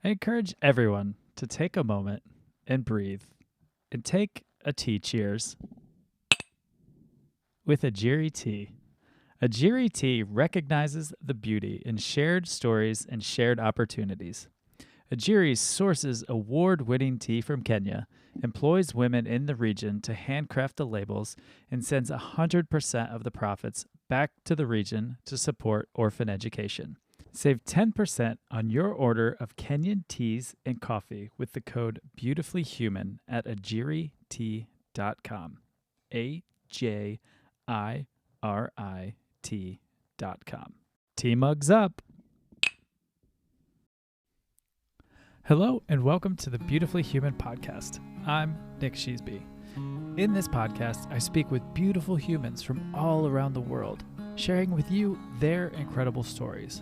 I encourage everyone to take a moment and breathe and take a tea cheers with Ajiri tea. Ajiri tea recognizes the beauty in shared stories and shared opportunities. Ajiri sources award-winning tea from Kenya, employs women in the region to handcraft the labels, and sends 100% of the profits back to the region to support orphan education. Save 10% on your order of Kenyan teas and coffee with the code BeautifullyHuman at ajiritea.com. AJIRIT.com. Tea mugs up. Hello and welcome to the Beautifully Human podcast. I'm Nick Sheesby. In this podcast, I speak with beautiful humans from all around the world, sharing with you their incredible stories,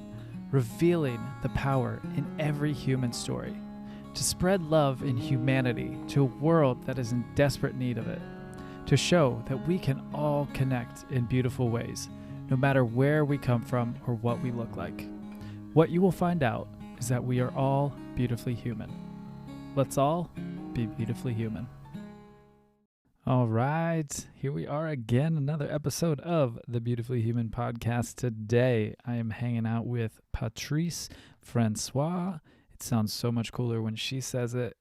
revealing the power in every human story, to spread love and humanity to a world that is in desperate need of it, to show that we can all connect in beautiful ways, no matter where we come from or what we look like. What you will find out is that we are all beautifully human. Let's all be beautifully human. All right, here we are again, another episode of the Beautifully Human podcast. Today, I am hanging out with Mss Francois. It sounds so much cooler when she says it.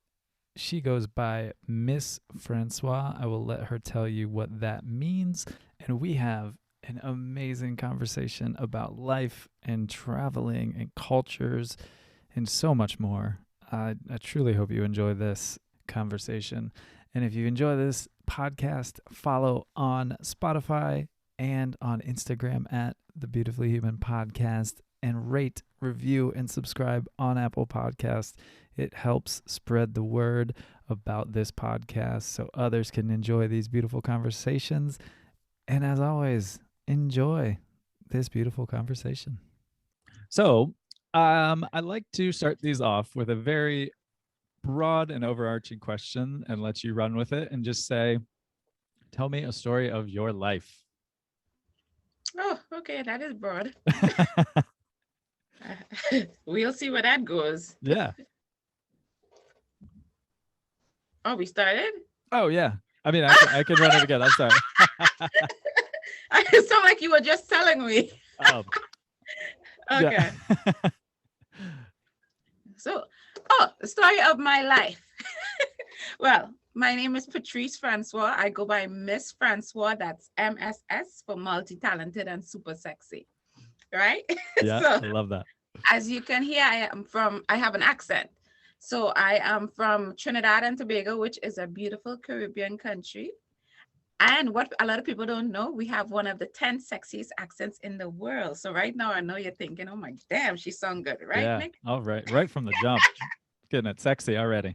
She goes by Mss Francois. I will let her tell you what that means. And we have an amazing conversation about life and traveling and cultures and so much more. I truly hope you enjoy this conversation. And if you enjoy this podcast, follow on Spotify and on Instagram at the Beautifully Human Podcast, and rate, review, and subscribe on Apple Podcasts. It helps spread the word about this podcast so others can enjoy these beautiful conversations. And as always, enjoy this beautiful conversation. So, I'd like to start these off with a very broad and overarching question and let you run with it and just say, tell me a story of your life. Oh, okay. That is broad. We'll see where that goes. Yeah. Oh, we started? Oh, yeah. I mean, I can run it again. I'm sorry. It sounded like you were just telling me. Okay. Yeah. So, the story of my life. Well, my name is Mss Francois. I go by Mss Francois. That's MSS for multi-talented and super sexy. Right? Yeah, So, I love that. as you can hear, I have an accent. So I am from Trinidad and Tobago, which is a beautiful Caribbean country. And what a lot of people don't know, we have one of the 10 sexiest accents in the world. So right now, I know you're thinking, oh my damn, she sung good, right, Yeah. Nick? All right. Right from the jump. Getting it sexy already.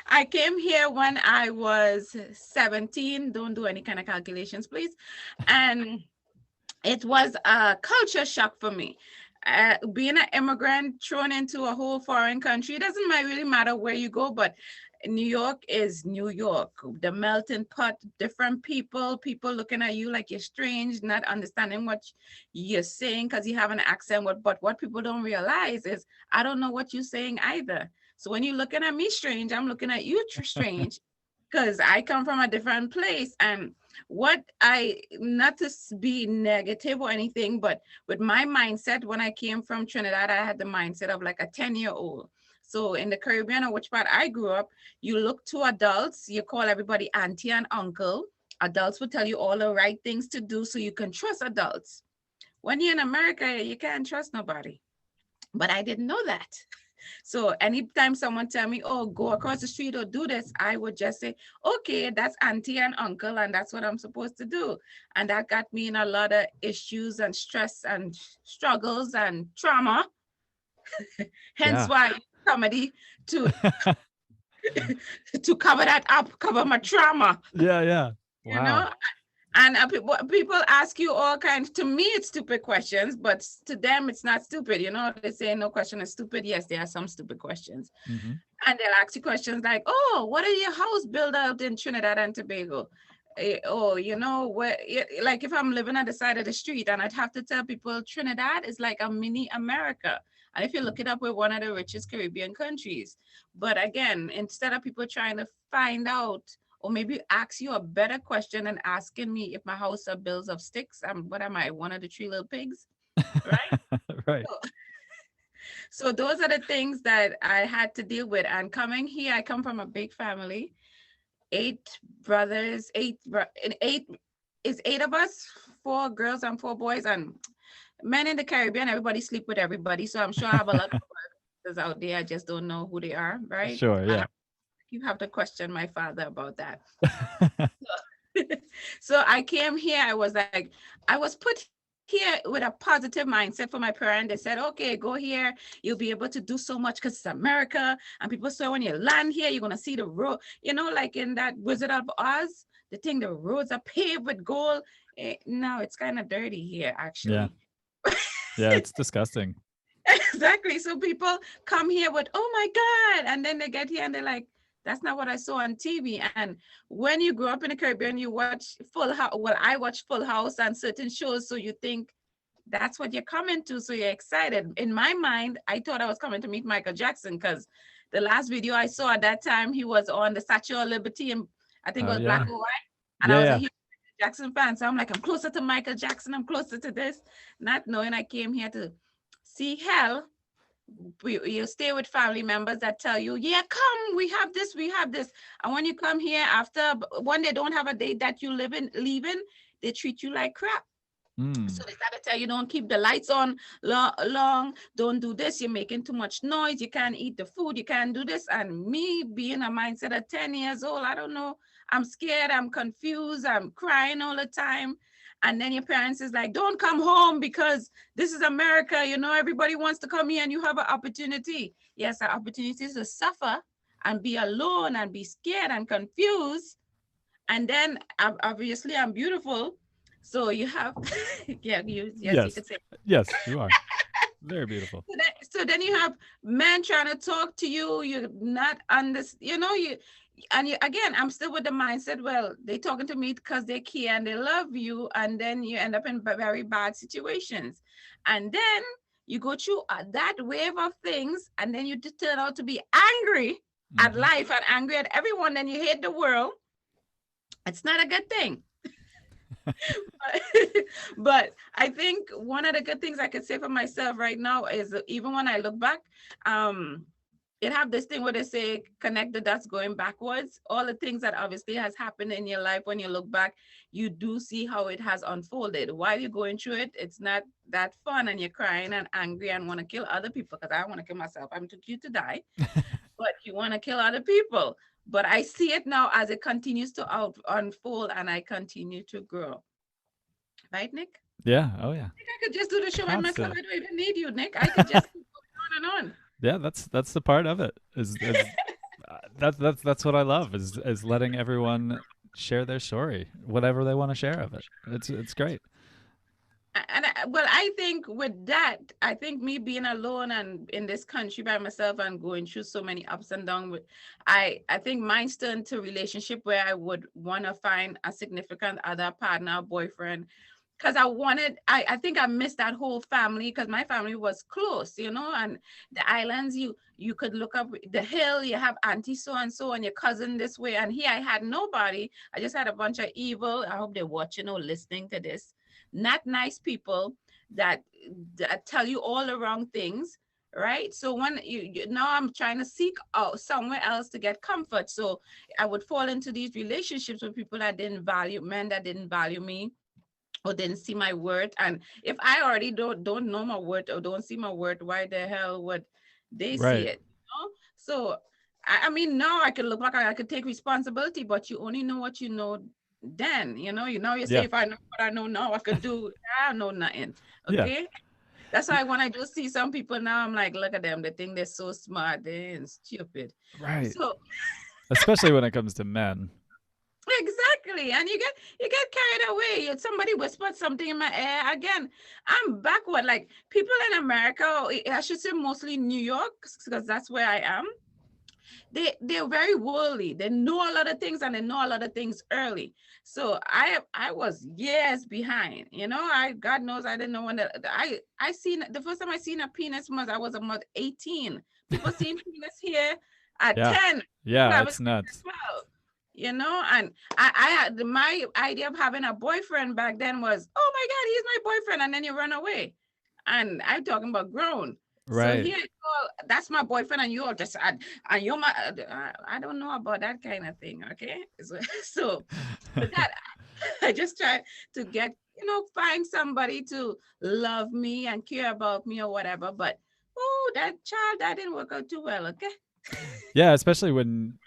I came here when I was 17. Don't do any kind of calculations, please. And it was a culture shock for me. Being an immigrant thrown into a whole foreign country, it doesn't really matter where you go, but New York is New York, the melting pot, different people looking at you like you're strange, not understanding what you're saying because you have an accent. But what people don't realize is I don't know what you're saying either. So when you're looking at me strange, I'm looking at you strange because I come from a different place. And not to be negative or anything, but with my mindset, when I came from Trinidad, I had the mindset of like a 10-year-old. So in the Caribbean, or which part I grew up, you look to adults, you call everybody auntie and uncle. Adults will tell you all the right things to do so you can trust adults. When you're in America, you can't trust nobody. But I didn't know that. So anytime someone tell me, oh, go across the street or do this, I would just say, okay, that's auntie and uncle, and that's what I'm supposed to do. And that got me in a lot of issues and stress and struggles and trauma. Hence why comedy to to cover that up, cover my trauma. Yeah. Wow. You know? And people ask you all kinds. To me, it's stupid questions, but to them, it's not stupid. You know, they say no question is stupid. Yes, there are some stupid questions. Mm-hmm. And they'll ask you questions like, oh, what are your house built out in Trinidad and Tobago? Oh, you know, where, like if I'm living on the side of the street and I'd have to tell people Trinidad is like a mini America. And if you look it up, we're one of the richest Caribbean countries. But again, instead of people trying to find out or maybe ask you a better question than asking me if my house are bills of sticks, what am I, one of the three little pigs, right? Right. So, so those are the things that I had to deal with. And coming here, I come from a big family, eight brothers, and eight is eight of us, four girls and four boys. And men in the Caribbean, everybody sleep with everybody. So I'm sure I have a lot of brothers out there. I just don't know who they are, right? Sure. And Yeah. you have to question my father about that. So I came here. I was put here with a positive mindset for my parents. They said, okay, go here. You'll be able to do so much because it's America. And people say when you land here, you're going to see the road, like in that Wizard of Oz, the thing, the roads are paved with gold. No, it's kind of dirty here, Yeah. actually. Yeah. It's disgusting. Exactly. So people come here with, oh my God. And then they get here and they're like, that's not what I saw on TV. And when you grow up in the Caribbean, you watch Full House. Well, I watch Full House and certain shows. So you think that's what you're coming to. So you're excited. In my mind, I thought I was coming to meet Michael Jackson because the last video I saw at that time, he was on the Statue of Liberty and I think it Oh, was black yeah. and white. And I Yeah. was a Yeah. huge Michael Jackson fan. So I'm like, I'm closer to Michael Jackson. I'm closer to this. Not knowing I came here to see hell. You stay with family members that tell you, yeah, come, we have this, we have this. And when you come here after, when they don't have a date that you leaving, they treat you like crap. So Mm. they start to tell you, don't keep the lights on long, don't do this, you're making too much noise, you can't eat the food, you can't do this. And me being a mindset at 10 years old, I don't know, I'm scared, I'm confused, I'm crying all the time. And then your parents is like, don't come home because this is America, everybody wants to come here and you have an opportunity. Yes, an opportunity to suffer and be alone and be scared and confused. And then obviously I'm beautiful. So you have, yeah, yes, you Yes. could say. Yes, you are. Very beautiful. So then you have men trying to talk to you. You're not under, again, I'm still with the mindset, well, they talking to me because they care and they love you. And then you end up in very bad situations. And then you go through that wave of things. And then you just turn out to be angry at Hmm. life and angry at everyone. Then you hate the world. It's not a good thing. But I think one of the good things I could say for myself right now is even when I look back, um, it have this thing where they say connect the dots going backwards. All the things that obviously has happened in your life, when you look back, you do see how it has unfolded. While you're going through it, it's not that fun and you're crying and angry and want to kill other people because I want to kill myself. I'm too cute to die, but you want to kill other people. But I see it now as it continues to unfold and I continue to grow. Right, Nick? Yeah. Oh, yeah. I could just do the show by myself. Constantly. I don't even need you, Nick. I could just keep going on and on. Yeah. That's the part of it. Is that's what I love is letting everyone share their story, whatever they want to share of it. It's great. Well, I think with that, I think me being alone and in this country by myself and going through so many ups and downs, I think mine's turned to relationship where I would want to find a significant other, partner, boyfriend, because I think I missed that whole family because my family was close, and the islands, you could look up the hill, you have auntie so and so and your cousin this way, and here I had nobody. I just had a bunch of evil. I hope they're watching or listening to this. Not nice people that tell you all the wrong things, right? So when now I'm trying to seek out somewhere else to get comfort. So I would fall into these relationships with people that didn't value, men that didn't value me or didn't see my worth. And if I already don't know my worth or don't see my worth, why the hell would they see Right. it? So I mean, now I could look back, I could take responsibility, but you only know what you know then. You say Yeah. if I know what I know now, I could do. I know nothing. Yeah. Okay. That's why when I do see some people now, I'm like, look at them. They think they're so smart. They're stupid. Right. So Especially when it comes to men. exactly. And you get carried away. Somebody whispered something in my ear. Again, I'm backward. Like people in America, or I should say mostly New York, because that's where I am. they're very worldly. They know a lot of things and they know a lot of things early. So I was years behind. I God knows I didn't know when I seen the first time I seen a penis was I was about 18. People seen penis here at Yeah. 10. People Yeah, have a it's nuts. 12. And I had my idea of having a boyfriend back then was, oh my God, he's my boyfriend, and then you run away. And I'm talking about grown. So Right. here, that's my boyfriend, and you're just, and you're my. I don't know about that kind of thing. Okay, so with that, I just try to get, find somebody to love me and care about me or whatever. But oh, that didn't work out too well. Okay. Yeah, especially when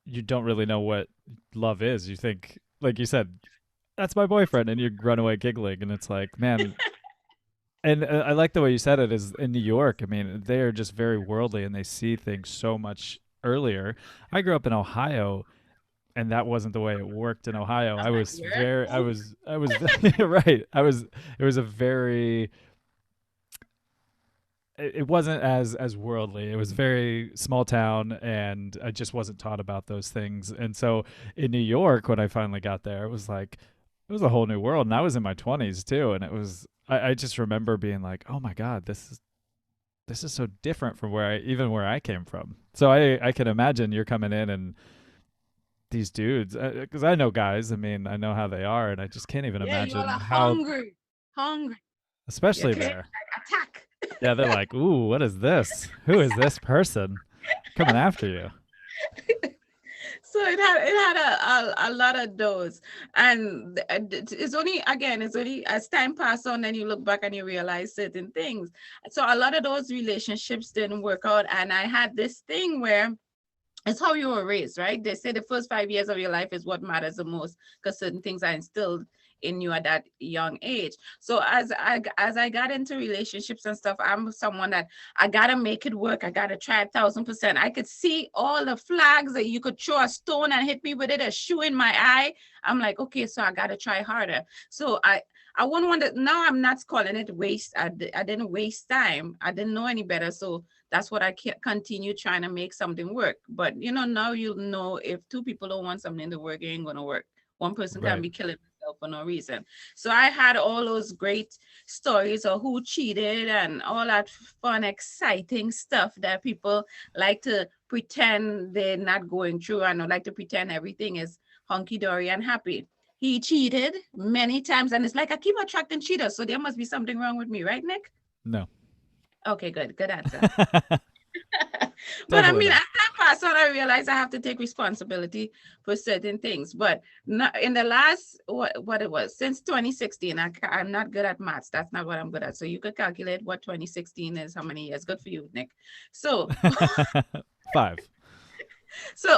you don't really know what love is. You think, like you said, that's my boyfriend, and you run away giggling, and it's like, man. And I like the way you said it. Is in New York. I mean, they are just very worldly, and they see things so much earlier. I grew up in Ohio, and that wasn't the way it worked in Ohio. I was like, yeah. I was right. It was a very, it wasn't as worldly. It was very small town, and I just wasn't taught about those things. And so in New York, when I finally got there, it was like it was a whole new world, and I was in my 20s too, and it was. I just remember being like, "Oh my God, this is so different from where I came from." So I can imagine you're coming in and these dudes, because I know guys. I mean, I know how they are, and I just can't even Yeah, you all imagine are how, hungry. You especially okay? there. Attack. Yeah, they're like, "Ooh, what is this? Who is this person coming after you?" So it had a lot of those, and it's only as time passed on, then you look back and you realize certain things. So a lot of those relationships didn't work out, and I had this thing where it's how you were raised, right? They say the first 5 years of your life is what matters the most because certain things are instilled in you at that young age. So as I got into relationships and stuff, I'm someone that I gotta make it work. I gotta try 1,000%. I could see all the flags that you could throw a stone and hit me with it, a shoe in my eye. I'm like, okay, so I gotta try harder. So I wouldn't want to. Now I'm not calling it waste. I didn't waste time. I didn't know any better, so that's what I continue trying to make something work. But now you know if two people don't want something to work, it ain't gonna work. One person can Right. be killing themselves for no reason. So I had all those great stories of who cheated and all that fun, exciting stuff that people like to pretend they're not going through and like to pretend everything is hunky dory and happy. He cheated many times, and it's like I keep attracting cheaters, so there must be something wrong with me, right, Nick? No. Okay, good answer. But I Definitely mean, as not. time passed on, I realized I have to take responsibility for certain things. But not in the last what it was since 2016. I'm not good at maths. That's not what I'm good at. So you could calculate what 2016 is. How many years? Good for you, Nick. So 5.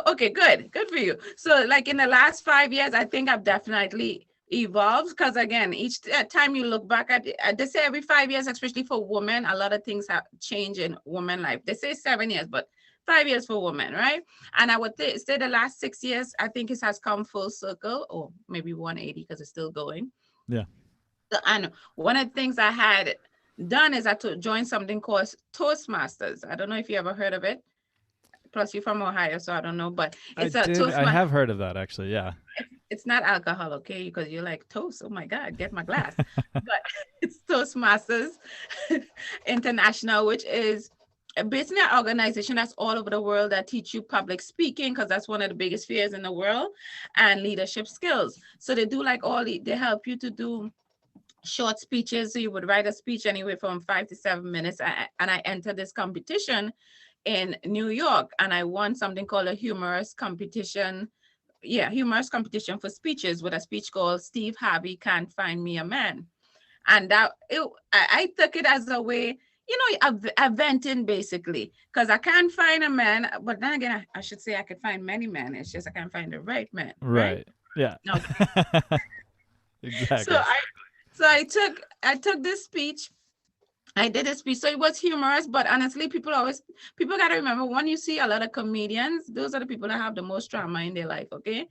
okay, good for you. So like in the last 5 years, I think I've definitely evolved because again, each time you look back at it, they say every 5 years, especially for women, a lot of things have changed in woman life. They say 7 years, but 5 years for women, right? And I would say the last 6 years, I think it has come full circle, or maybe 180 because it's still going. Yeah. And one of the things I had done is I joined something called Toastmasters. I don't know if you ever heard of it. Plus, you're from Ohio, so I don't know, but it's a I Toastmaster. have heard of that actually. Yeah. It's not alcohol, okay? Because you're like toast. Oh my God, get my glass. But it's Toastmasters International, which is basically an organization that's all over the world that teach you public speaking, because that's one of the biggest fears in the world, and leadership skills. So they do like they help you to do short speeches. So you would write a speech anywhere from 5 to 7 minutes. And I entered this competition in New York, and I won something called a humorous competition for speeches with a speech called Steve Harvey Can't Find Me a Man. And I took it as a way, of venting basically, because I can't find a man, but then again, I should say I could find many men. It's just I can't find the right man, right? Right. Yeah. Okay. So Exactly. I took this speech, I did a speech, so it was humorous, but honestly, people gotta remember when you see a lot of comedians, those are the people that have the most trauma in their life, okay?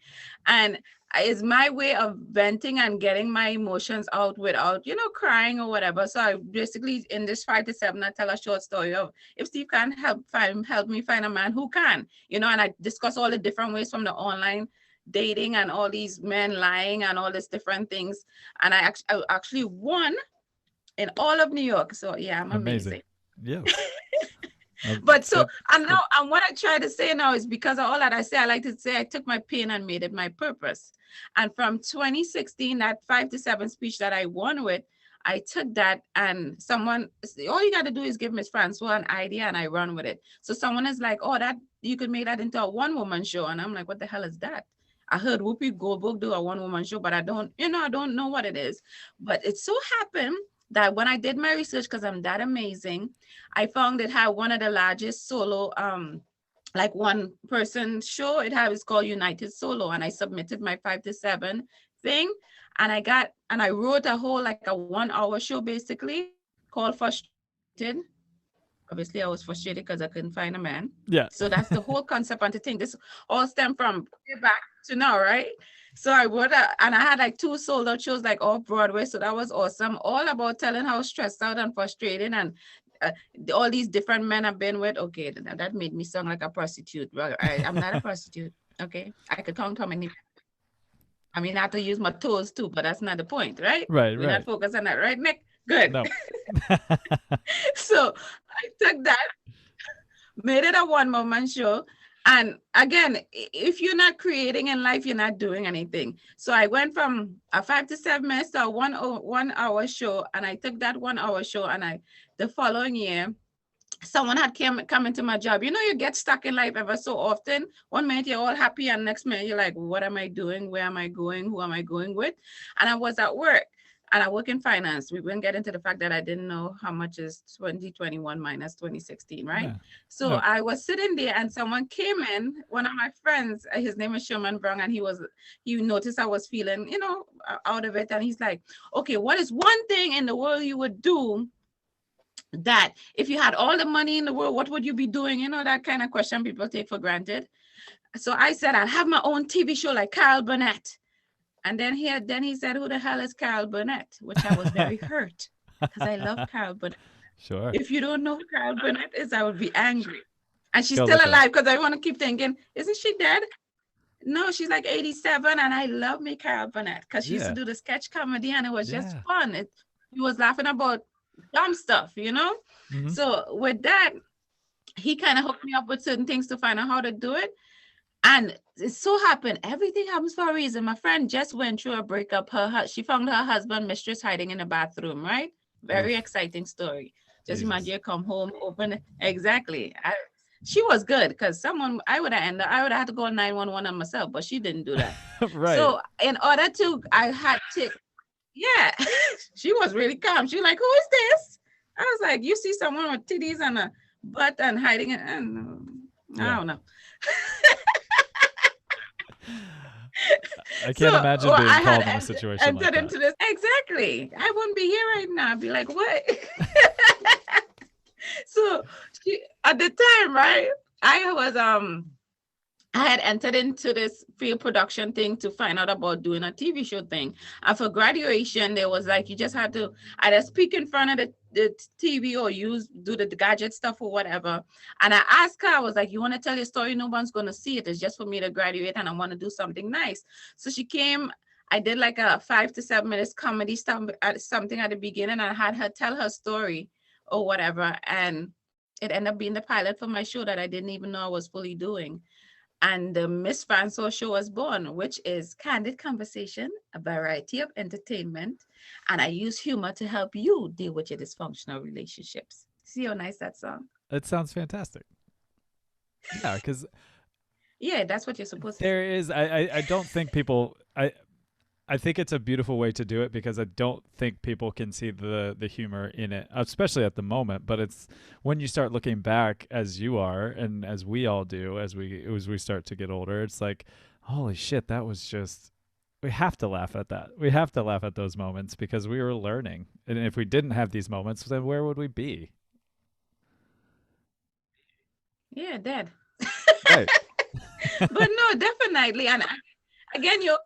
And it's my way of venting and getting my emotions out without, crying or whatever. So I basically in this 5 to 7, I tell a short story of if Steve can't help me find a man who can, and I discuss all the different ways from the online dating and all these men lying and all these different things. And I actually won in all of New York. So yeah, I'm Amazing. amazing. Yes. But so Good. and Good. now and what I try to say now is because of all that I say, I like to say I took my pain and made it my purpose. And from 2016, that 5 to 7 speech that I won with, I took that and all you got to do is give Miss Francois an idea and I run with it. So someone is like, oh, that you could make that into a one-woman show. And I'm like, what the hell is that? I heard Whoopi Goldberg do a one-woman show, but I don't know what it is. But it so happened that when I did my research, because I'm that amazing, I found it had one of the largest solo like one person show. It's called United Solo. And I submitted my 5 to 7 thing. And I wrote a whole like a 1 hour show basically called Frustrated. Obviously I was frustrated because I couldn't find a man. Yeah. So that's the whole concept and the thing. This all stemmed from way back to now, right? So and I had like 2 sold out shows like off Broadway. So that was awesome. All about telling how stressed out and frustrated and uh, all these different men I've been with. Okay, that made me sound like a prostitute. Well, I'm not a prostitute. Okay, I could count how many. I mean, I have to use my toes too, but that's not the point, right? Right. We're not Right. focused on that, right, Nick? Good. No. So I took that, made it a one-woman show. And again, if you're not creating in life, you're not doing anything. So I went from a 5 to 7 minutes to a 1 hour show, and I took that 1 hour show, and the following year, someone had come into my job. You get stuck in life ever so often. One minute you're all happy, and next minute you're like, what am I doing? Where am I going? Who am I going with? And I was at work. And I work in finance. We wouldn't get into the fact that I didn't know how much is 2021 minus 2016, right? Yeah. So No. I was sitting there and someone came in, one of my friends, his name is Sherman Brown, and he noticed I was feeling, out of it. And he's like, okay, what is one thing in the world you would do that if you had all the money in the world, what would you be doing? That kind of question people take for granted. So I said, I'll have my own TV show like Carl Burnett. And then he said, who the hell is Carol Burnett? Which I was very hurt because I love Carol Burnett. Sure. If you don't know who Carol Burnett is, I would be angry. And she's Go still look alive because I want to keep thinking, isn't she dead? No, she's like 87. And I love me Carol Burnett because she used to Yeah. do the sketch comedy and it was just Yeah. fun. He was laughing about dumb stuff, Mhm. So with that, he kind of hooked me up with certain things to find out how to do it. And it so happened, everything happens for a reason. My friend just went through a breakup. She found her husband, mistress, hiding in the bathroom, right? Very Oof. exciting story. Just Jesus. imagine you come home, open it. Exactly. She was good because I would have had to call 911 on myself, but she didn't do that. Right. So in order to, I had to, yeah, she was really calm. She was like, who is this? I was like, you see someone with titties and a butt and hiding it. And I Yeah. don't know. I can't So imagine being I called had in a situation like entered that. into this. Exactly. I wouldn't be here right now. I'd be like, what? So at the time, right? I had entered into this field production thing to find out about doing a TV show thing. And for graduation, there was like you just had to either speak in front of the TV or do the gadget stuff or whatever. And I asked her, I was like, you want to tell your story? No one's gonna see it. It's just for me to graduate and I want to do something nice. So she came. I did like a 5 to 7 minutes comedy stuff at something at the beginning. And I had her tell her story or whatever. And it ended up being the pilot for my show that I didn't even know I was fully doing. And the Mss Francois show was born, which is candid conversation, a variety of entertainment, and I use humor to help you deal with your dysfunctional relationships. See how nice that sounds? It sounds fantastic. Yeah, because Yeah, that's what you're supposed to say. there is. I don't think people. I think it's a beautiful way to do it because I don't think people can see the humor in it, especially at the moment. But it's when you start looking back, as you are, and as we all do, as we start to get older, it's like, holy shit, that was just we have to laugh at that. We have to laugh at those moments because we were learning. And if we didn't have these moments, then where would we be? Yeah, dead. Right. But no, definitely. And again, you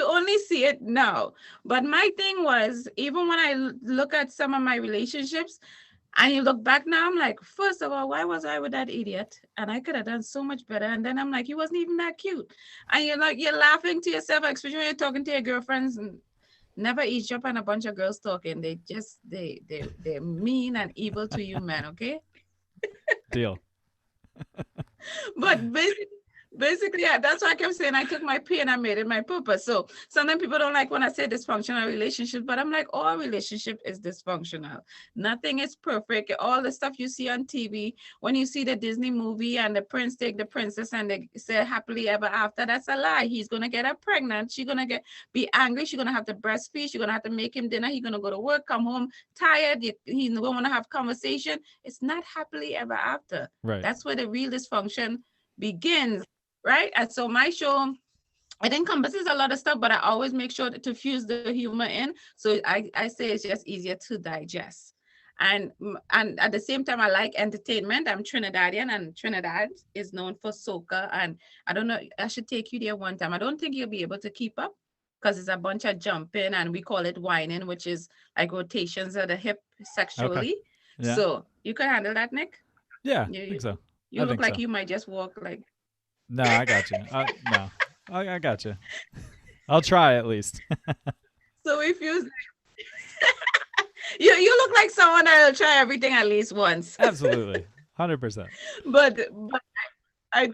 only see it now. But my thing was, even when I look at some of my relationships, and you look back now, I'm like, first of all, why was I with that idiot? And I could have done so much better. And then I'm like, he wasn't even that cute. And you're like, you're laughing to yourself, especially when you're talking to your girlfriends. And never eavesdrop on a bunch of girls talking. They just they're mean and evil to you, man. Okay. Deal. But basically, yeah, that's why I kept saying I took my pain and made it my purpose. So sometimes people don't like when I say dysfunctional relationship, but I'm like, all relationship is dysfunctional. Nothing is perfect. All the stuff you see on TV, when you see the Disney movie and the prince take the princess and they say happily ever after, that's a lie. He's gonna get her pregnant. She's gonna be angry. She's gonna have to breastfeed. She's gonna have to make him dinner. He's gonna go to work, come home tired. He's gonna want to have conversation. It's not happily ever after. Right. That's where the real dysfunction begins, right? And so my show, it encompasses a lot of stuff, but I always make sure to fuse the humor in. So I say it's just easier to digest. And at the same time, I like entertainment. I'm Trinidadian, and Trinidad is known for soca. And I don't know, I should take you there one time. I don't think you'll be able to keep up because it's a bunch of jumping, and we call it whining, which is like rotations of the hip Okay. sexually. Yeah. So you can handle that, Nick? Yeah. You, I think you, so. you I look think like so. you might just walk like. No, I got you. No. I got you. I'll try at least. So if you look like someone that'll try everything at least once. Absolutely. 100%. But I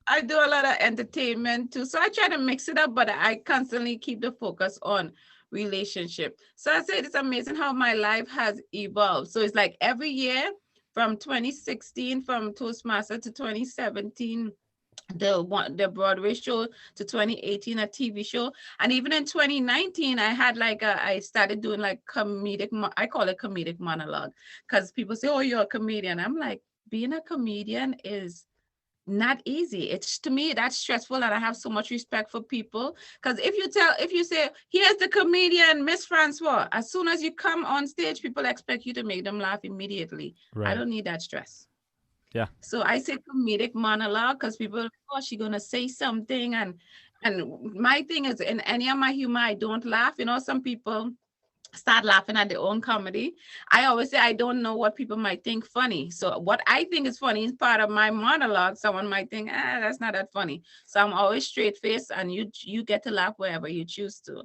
I do a lot of entertainment too. So I try to mix it up, but I constantly keep the focus on relationship. So I say it's amazing how my life has evolved. So it's like every year from 2016 from Toastmaster to 2017 the Broadway show to 2018 a TV show, and even in 2019 I had like I started doing like I call it comedic monologue because people say, oh, you're a comedian. I'm like, being a comedian is not easy. It's, to me, that's stressful, and I have so much respect for people because if you say, here's the comedian Mss Francois, as soon as you come on stage, people expect you to make them laugh immediately. I Right. don't need that stress. Yeah. So I say comedic monologue because people, oh, she's gonna say something, and my thing is, in any of my humor, I don't laugh. You know, some people start laughing at their own comedy. I always say I don't know what people might think funny. So what I think is funny is part of my monologue. Someone might think, that's not that funny. So I'm always straight faced, and you get to laugh wherever you choose to.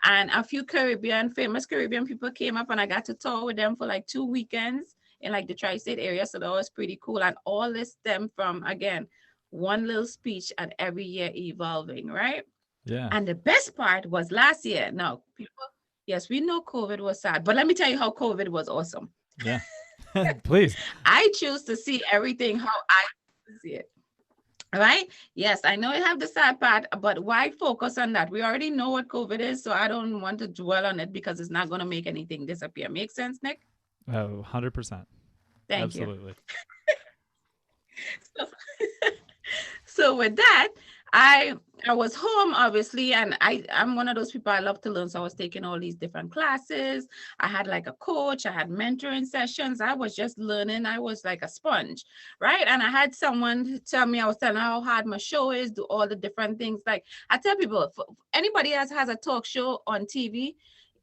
And a few famous Caribbean people came up, and I got to tour with them for like 2 weekends in like the tri-state area. So that was pretty cool. And all this stemmed from, again, one little speech and every year evolving, right? Yeah. And the best part was last year. Now, people, yes, we know COVID was sad, but let me tell you how COVID was awesome. Yeah. Please. I choose to see everything how I see it. Right? Yes, I know you have the sad part, but why focus on that? We already know what COVID is, so I don't want to dwell on it because it's not going to make anything disappear. Make sense, Nick? Oh, 100%. Thank you. Absolutely. So, so with that, I was home obviously, and I'm one of those people, I love to learn. So I was taking all these different classes. I had like a coach, I had mentoring sessions. I was just learning. I was like a sponge, right? And I had someone tell me, I was telling her how hard my show is, do all the different things. Like I tell people, anybody else has a talk show on TV,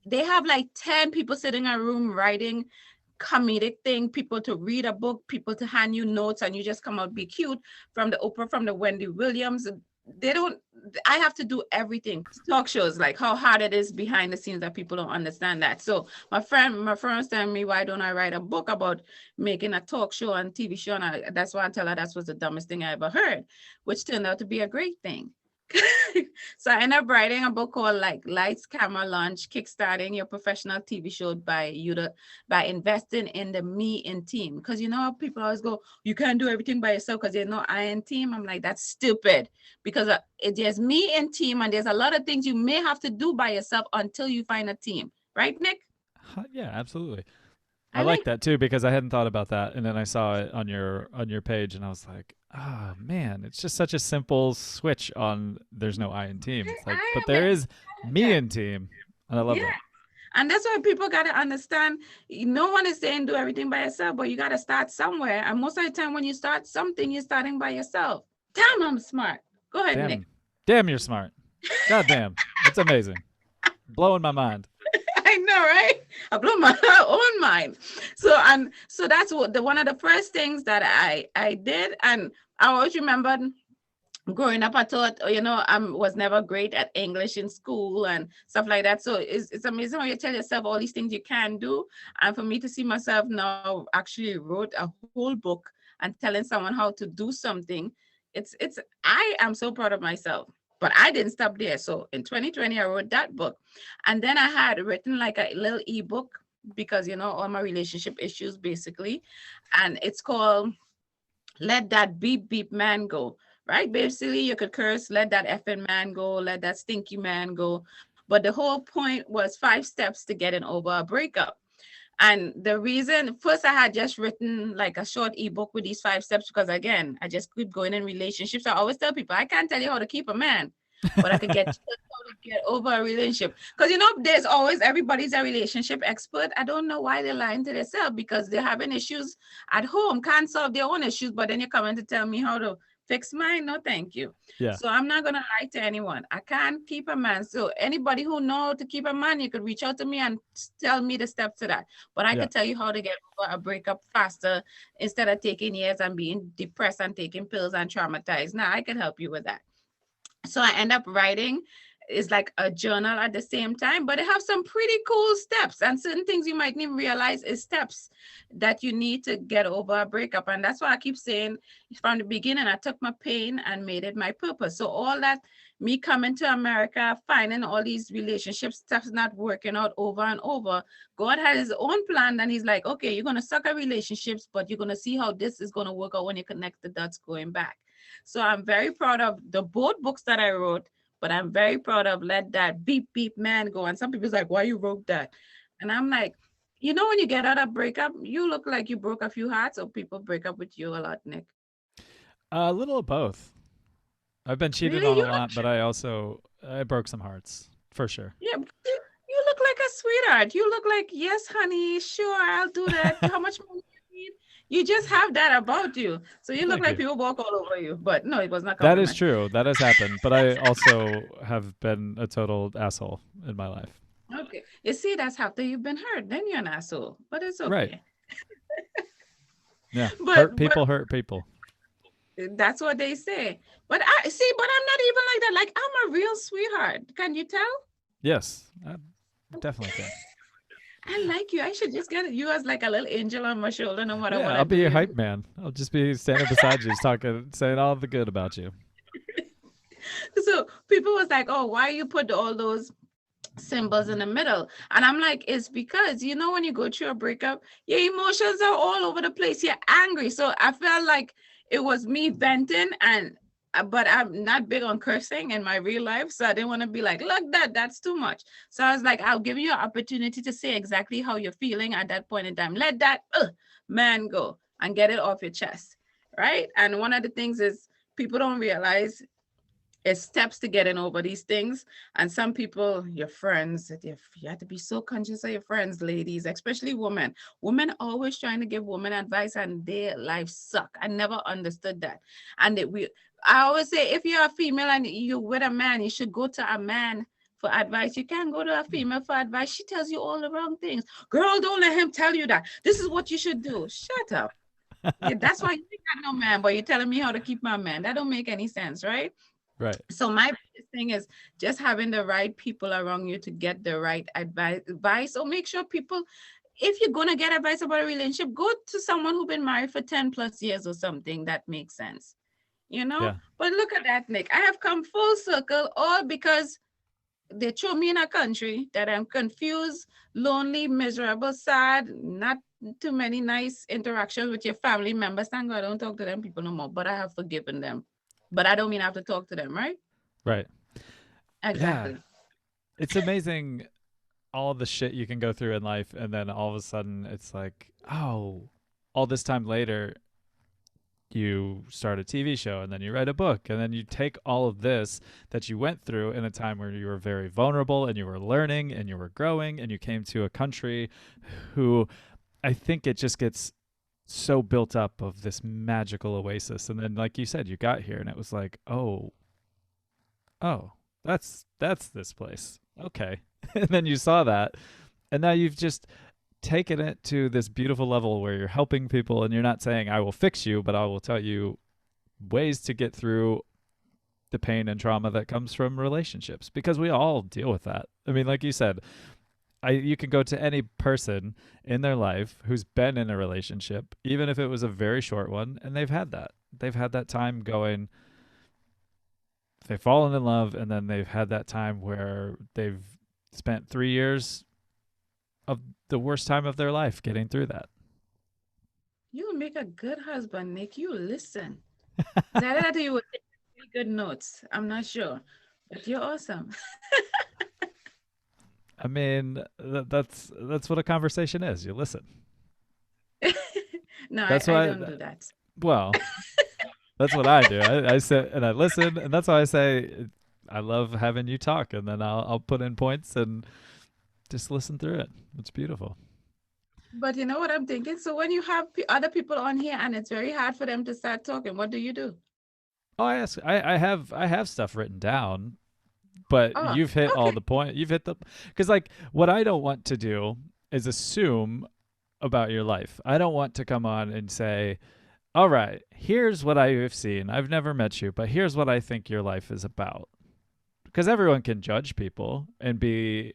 they have like 10 people sitting in a room writing comedic thing, people to read a book, people to hand you notes, and you just come out be cute, from the Oprah, from the Wendy Williams. They don't, I have to do everything. Talk shows, like how hard it is behind the scenes, that people don't understand that. So my friend was telling me, why don't I write a book about making a talk show and TV show? And that's why I tell her that was the dumbest thing I ever heard, which turned out to be a great thing. So I ended up writing a book called like Lights, Camera, Launch, Kickstarting Your Professional TV Show by investing in the me in team. Because you know how people always go, you can't do everything by yourself because there's no I in team. I'm like, that's stupid, because there's me in team, and there's a lot of things you may have to do by yourself until you find a team. Right, Nick? Yeah, absolutely. I I like like, that too because I hadn't thought about that, and then I saw it on your page, and I was like, oh man, it's just such a simple switch on. There's no I in team. It's like, but I am there it. is me in team, and I love Yeah. that. And that's why people got to understand no one is saying do everything by yourself, but you got to start somewhere. And most of the time, when you start something, you're starting by yourself. Damn, I'm smart. Go ahead, Nick. Damn, damn, you're smart. God damn, that's amazing. Blowing my mind. I know, right? I blew my own mind. So that's what the one of the first things that I did, and I always remembered growing up. I thought, I was never great at English in school and stuff like that. So it's amazing how you tell yourself all these things you can do. And for me to see myself now actually wrote a whole book and telling someone how to do something, it's I am so proud of myself. But I didn't stop there. So in 2020, I wrote that book. And then I had written like a little ebook because, all my relationship issues basically. And it's called Let That Beep Beep Man Go. Right? Basically, you could curse, let that effing man go, let that stinky man go. But the whole point was 5 steps to getting over a breakup. And the reason, first, I had just written like a short ebook with these 5 steps because, again, I just keep going in relationships. I always tell people, I can't tell you how to keep a man, but I could get you how to get over a relationship. Because, there's always everybody's a relationship expert. I don't know why they're lying to themselves because they're having issues at home, can't solve their own issues, but then you're coming to tell me how to fix mine. No, thank you. Yeah, So I'm not gonna lie to anyone. I can't keep a man. So anybody who know to keep a man, you could reach out to me and tell me the steps to that. But I yeah, could tell you how to get over a breakup faster instead of taking years and being depressed and taking pills and traumatized. Now I can help you with that. So I end up writing is like a journal at the same time, but it have some pretty cool steps and certain things you might not even realize is steps that you need to get over a breakup. And that's why I keep saying from the beginning, I took my pain and made it my purpose. So all that me coming to America, finding all these relationship stuff's not working out over and over. God had his own plan, and he's like, okay, you're gonna suck at relationships, but you're gonna see how this is gonna work out when you connect the dots going back. So I'm very proud of the both books that I wrote, but I'm very proud of Let That Beep Beep Man Go. And some people's like, why you wrote that? And I'm like, when you get out of breakup, you look like you broke a few hearts, or people break up with you a lot, Nick. a little of both. I've been cheated Really? on a You look, lot, but I broke some hearts for sure. yeah, you look like a sweetheart. You look like, yes, honey, sure, I'll do that. How much money you need? You just have that about you. So you look Thank like you. people walk all over you. But no, it was not That is compliment. true. That has happened, but I also have been a total asshole in my life. Okay. You see, that's after you've been hurt. Then you're an asshole. But it's Right. okay. Yeah. But Hurt people. that's what they say. But I see, but I'm not even like that. Like I'm a real sweetheart. Can you tell? Yes, I definitely can. I like you. I should just get you as like a little angel on my shoulder no matter Yeah, what I I'll do. be a You hype man. I'll just be standing beside you, just talking, saying all the good about you. So people was like, oh, why you put all those symbols in the middle? And I'm like, it's because when you go through a breakup, your emotions are all over the place. You're angry. So I felt like it was me venting and but I'm not big on cursing in my real life. So I didn't want to be like, look, that's too much. So I was like, I'll give you an opportunity to say exactly how you're feeling at that point in time. Let that man go and get it off your chest. Right. And one of the things is people don't realize it's steps to getting over these things. And some people, your friends, you have to be so conscious of your friends, ladies, especially women. Women always trying to give women advice and their lives suck. I never understood that. And I always say, if you're a female and you're with a man, you should go to a man for advice. You can't go to a female for advice. She tells you all the wrong things. Girl, don't let him tell you that. This is what you should do. Shut up. Yeah, that's why you ain't got no man, but you're telling me how to keep my man. That don't make any sense, right? Right. So my biggest thing is just having the right people around you to get the right advice. So make sure people, if you're gonna get advice about a relationship, go to someone who's been married for 10 plus years or something that makes sense. Yeah. But look at that, Nick. I have come full circle all because they threw me in a country that I'm confused, lonely, miserable, sad, not too many nice interactions with your family members. Thank God I don't talk to them people no more, but I have forgiven them. But I don't mean I have to talk to them, right? Right. Yeah. Exactly. It's amazing all the shit you can go through in life, and then all of a sudden it's like, oh, all this time later you start a TV show, and then you write a book, and then you take all of this that you went through in a time where you were very vulnerable and you were learning and you were growing, and you came to a country who, I think it just gets so built up of this magical oasis. And then, like you said, you got here and it was like, oh, that's this place. Okay. And then you saw that, and now you've just taken it to this beautiful level where you're helping people, and you're not saying I will fix you, but I will tell you ways to get through the pain and trauma that comes from relationships, because we all deal with that. I mean, like you said, you can go to any person in their life who's been in a relationship, even if it was a very short one, and they've had that. They've had that time going, they've fallen in love, and then they've had that time where they've spent 3 years of the worst time of their life getting through that. You make a good husband, Nick. You listen. That you would take really good notes. I'm not sure, but you're awesome. I mean, that's what a conversation is. You listen. No, That's I why. don't do that. Well, that's what I do. I sit and I listen, and that's why I say I love having you talk, and then I'll put in points and just listen through it. It's beautiful. But you know what I'm thinking? So when you have other people on here and it's very hard for them to start talking, what do you do? Oh, I have stuff written down, but Oh, you've hit all okay. the point. You've hit the, because like what I don't want to do is assume about your life. I don't want to come on and say, all right, here's what I have seen. I've never met you, but here's what I think your life is about. Because everyone can judge people and be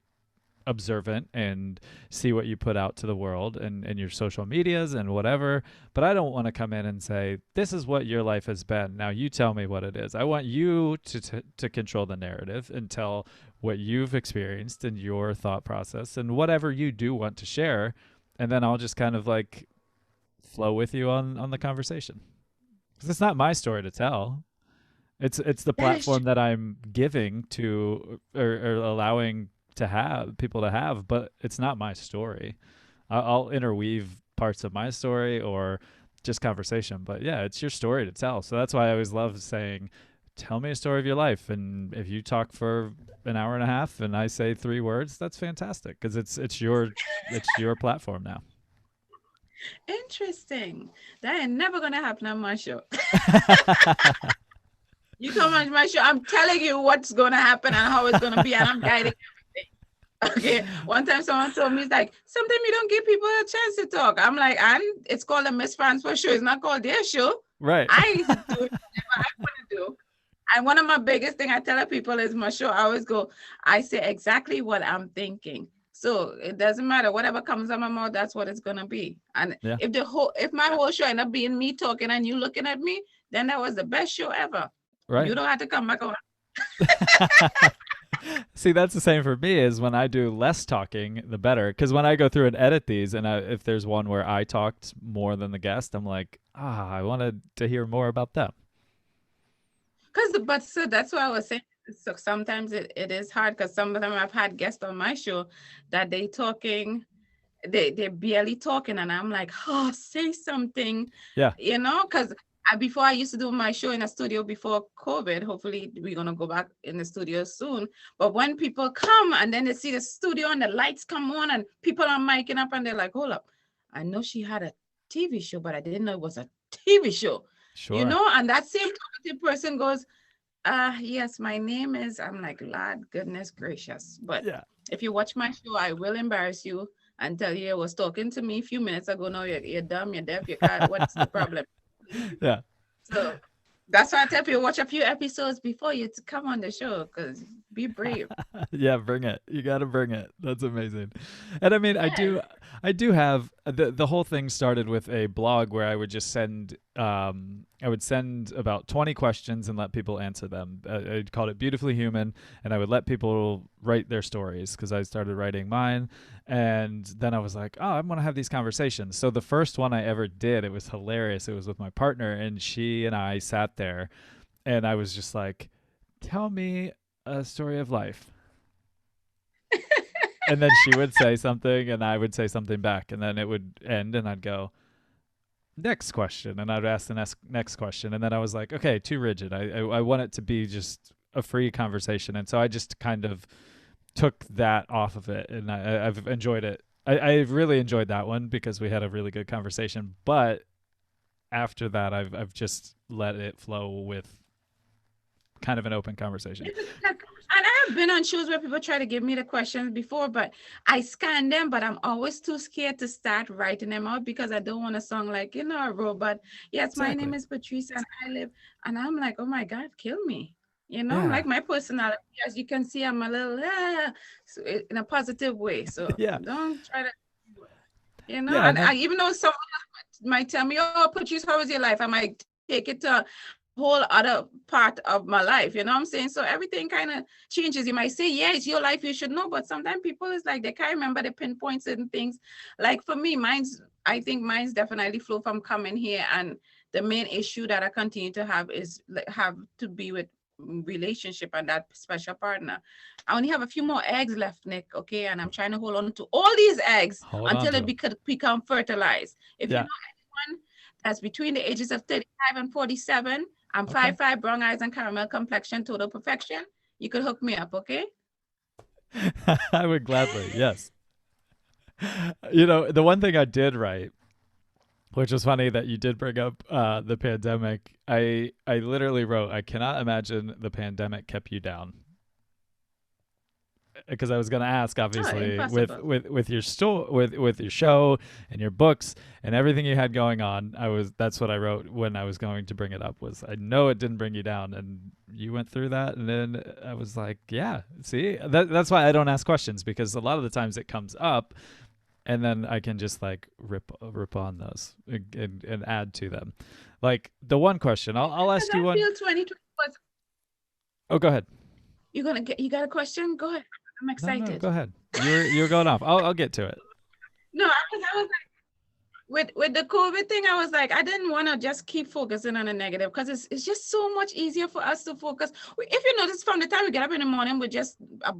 observant and see what you put out to the world and your social medias and whatever. But I don't want to come in and say, this is what your life has been. Now you tell me what it is. I want you to control the narrative and tell what you've experienced and your thought process and whatever you do want to share. And then I'll just kind of like flow with you on the conversation. Because it's not my story to tell. It's the That is platform that I'm giving to, or allowing to have people to have, but it's not my story. I'll interweave parts of my story or just conversation, but yeah, it's your story to tell. So that's why I always love saying, tell me a story of your life. And if you talk for an hour and a half and I say 3 words, that's fantastic, because it's your platform now. interesting. That ain't never gonna happen on my show. You come on my show, I'm telling you what's gonna happen and how it's gonna be, and I'm guiding everything. Okay. One time someone told me, it's like, sometimes you don't give people a chance to talk. I'm like, and it's called a Mss Francois show. It's not called their show. Right. I do whatever I want to do. And one of my biggest thing I tell people is my show, I always go, I say exactly what I'm thinking. So it doesn't matter. Whatever comes out of my mouth, that's what it's gonna be. And Yeah. if my whole show end up being me talking and you looking at me, then that was the best show ever. You Right. don't have to come back on. See, that's the same for me. Is when I do less talking, the better. Because when I go through and edit these, and if there's one where I talked more than the guest, I'm like, I wanted to hear more about them. But so that's what I was saying. So sometimes it is hard because some of them I've had guests on my show that they're barely talking, and I'm like, oh, say something, Yeah. because before I used to do my show in a studio before COVID. Hopefully we're gonna go back in the studio soon. But when people come and then they see the studio and the lights come on and people are miking up and they're like, hold up, I know she had a TV show, but I didn't know it was a TV show. Sure. And that same talkative person goes, yes, my name is, I'm like, Lord, goodness gracious. But Yeah. if you watch my show, I will embarrass you and tell you you was talking to me a few minutes ago. No, you're dumb, you're deaf, you can't. What's the problem? Yeah. So that's why I tell people watch a few episodes before you to come on the show, because be brave. Yeah, bring it. You got to bring it. That's amazing. And I mean, I Yes. do I do have the whole thing started with a blog where I would just send I would send about 20 questions and let people answer them. I called it Beautifully Human, and I would let people write their stories because I started writing mine. And then I was like, oh, I'm going to have these conversations. So the first one I ever did, it was hilarious. It was with my partner, and she and I sat there, and I was just like, tell me a story of life. and then she would say something and I would say something back, and then it would end and I'd go, next question, and I'd ask the next question, and then I was like, okay, too rigid. I want it to be just a free conversation, and so I just kind of took that off of it, and I've enjoyed it. I've really enjoyed that one because we had a really good conversation. But after that, I've just let it flow with kind of an open conversation. And I have been on shows where people try to give me the questions before, but I scan them, but I'm always too scared to start writing them out because I don't want to sound like, a robot. Yes, my name Exactly. is Patrice and I live, and I'm like, oh my God, kill me. Yeah. Like my personality, as you can see, I'm a little, so in a positive way. So Yeah. don't try to, Yeah. and And then even though someone might tell me, oh, Patrice, how was your life? I might take it to whole other part of my life, you know what I'm saying? So everything kind of changes. You might say, yeah, it's your life, you should know, but sometimes people is like they can't remember the pinpoint certain things. Like for me, I think mine's definitely flow from coming here, and the main issue that I continue to have is have to be with relationship and that special partner. I only have a few more eggs left, Nick, okay, and I'm trying to hold on to all these eggs hold on until to it them. become fertilized. If you Yeah. know anyone that's between the ages of 35 and 47, I'm Okay. 5'5", brown eyes and caramel complexion, total perfection. You could hook me up, okay? I would gladly. Yes. The one thing I did write, which was funny that you did bring up the pandemic. I literally wrote, I cannot imagine the pandemic kept you down, because I was going to ask, Oh, obviously, with impossible. with your with your show and your books and everything you had going on. That's what I wrote when I was going to bring it up. Was I know it didn't bring you down, and you went through that, and then I was like, yeah, see, that's why I don't ask questions, because a lot of the times it comes up, and then I can just like rip on those and add to them. Like the one question, I'll Because ask you I one. feel 2020 was, Oh, go ahead. you got a question? Go ahead. I'm No, excited. go ahead. You're going off. I'll get to it. No, I was with the COVID thing, I was like, I didn't want to just keep focusing on the negative because it's just so much easier for us to focus. If you notice, from the time we get up in the morning,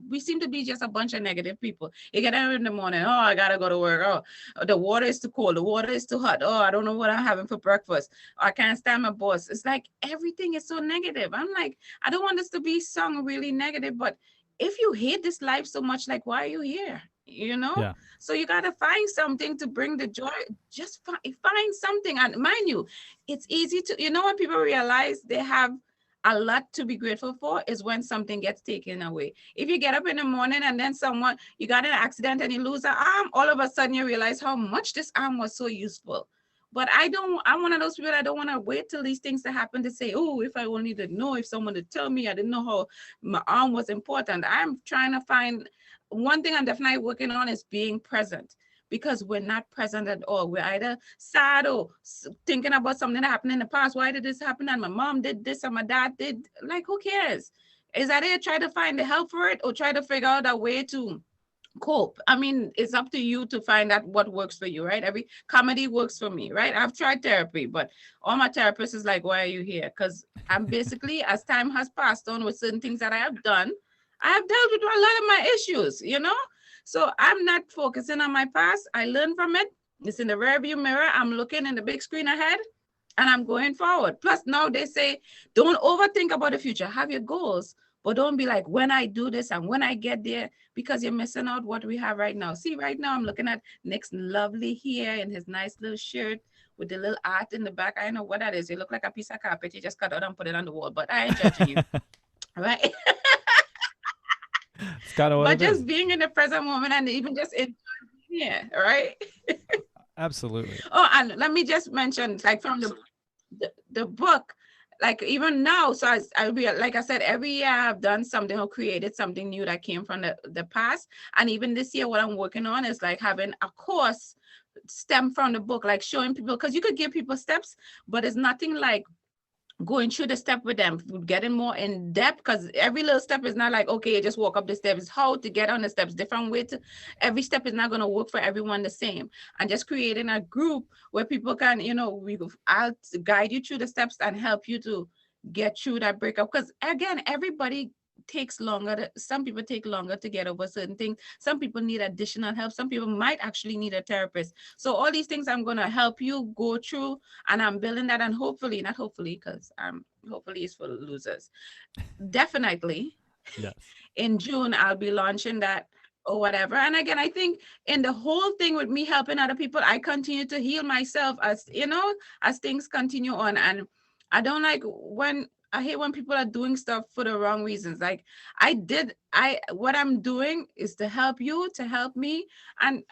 we seem to be just a bunch of negative people. You get up in the morning, oh, I gotta go to work. Oh, the water is too cold. The water is too hot. Oh, I don't know what I'm having for breakfast. I can't stand my boss. It's like everything is so negative. I'm like, I don't want this to be sung really negative, but if you hate this life so much, like, why are you here? Yeah. So you got to find something to bring the joy. Just find something. And mind you, it's easy to, when people realize they have a lot to be grateful for is when something gets taken away. If you get up in the morning and then you got an accident and you lose an arm, all of a sudden you realize how much this arm was so useful. But I'm one of those people that don't want to wait till these things to happen to say, oh, if I only did know, if someone would tell me, I didn't know how my arm was important. I'm trying to find one thing I'm definitely working on is being present, because we're not present at all. We're either sad or thinking about something that happened in the past. Why did this happen? And my mom did this and my dad did. Like, who cares? Is that it? Try to find the help for it or try to figure out a way to cope. I mean, it's up to you to find out what works for you, right? Every comedy works for me, right? I've tried therapy, but all my therapists is like, why are you here? Because I'm basically, as time has passed on with certain things that I have done, I have dealt with a lot of my issues. So I'm not focusing on my past. I learned from it. It's in the rearview mirror. I'm looking in the big screen ahead and I'm going forward. Plus, now they say, don't overthink about the future. Have your goals, but don't be like, when I do this and when I get there, because you're missing out what we have right now. See, right now I'm looking at Nick's lovely hair and his nice little shirt with the little art in the back. I know what that is. You look like a piece of carpet. You just cut out and put it on the wall, but I ain't judging you. Right. It's kind of what But it is. just being in the present moment and even just enjoying, yeah, right. Absolutely. Oh, and let me just mention, like from the book, like even now, so like I said, every year I've done something or created something new that came from the past. And even this year, what I'm working on is like having a course stem from the book, like showing people, because you could give people steps, but it's nothing like going through the step with them, getting more in depth, because every little step is not like, okay, just walk up the steps. It's how to get on the steps, different way to, every step is not going to work for everyone the same. And just creating a group where people can, I'll guide you through the steps and help you to get through that breakup. Because again, everybody takes longer some people take longer to get over certain things. Some people need additional help. Some people might actually need a therapist. So all these things I'm going to help you go through, and I'm building that. And hopefully, not hopefully, because hopefully it's for losers, definitely Yes. in June I'll be launching that or whatever. And again, I think in the whole thing with me helping other people, I continue to heal myself as as things continue on. And I don't like when I hate when people are doing stuff for the wrong reasons. Like I what I'm doing is to help you, to help me. And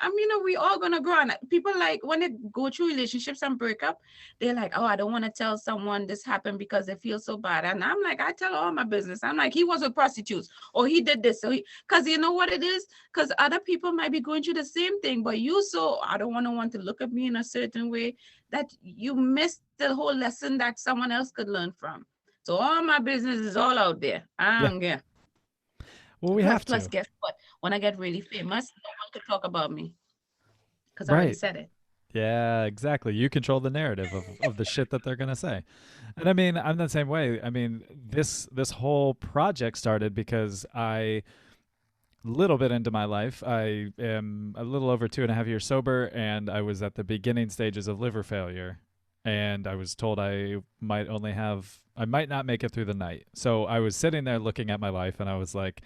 we all gonna grow. And people, like, when they go through relationships and break up, they're like, oh, I don't want to tell someone this happened because they feel so bad. And I'm like, I tell all my business. I'm like, he was with prostitutes, or he did this. So because you know what it is? Because other people might be going through the same thing, but I don't want no one to look at me in a certain way that you missed the whole lesson that someone else could learn from. So all my business is all out there. I Yeah. don't care. Well, we Plus, have plus, to. guess what? When I get really famous, no one could talk about me because I already Right. said it. Yeah, exactly. You control the narrative of the shit that they're gonna say. And I mean, I'm the same way. I mean, this whole project started because I little bit into my life. I am a little over 2.5 years sober, and I was at the beginning stages of liver failure. And I was told I might not make it through the night. So I was sitting there looking at my life, and I was like,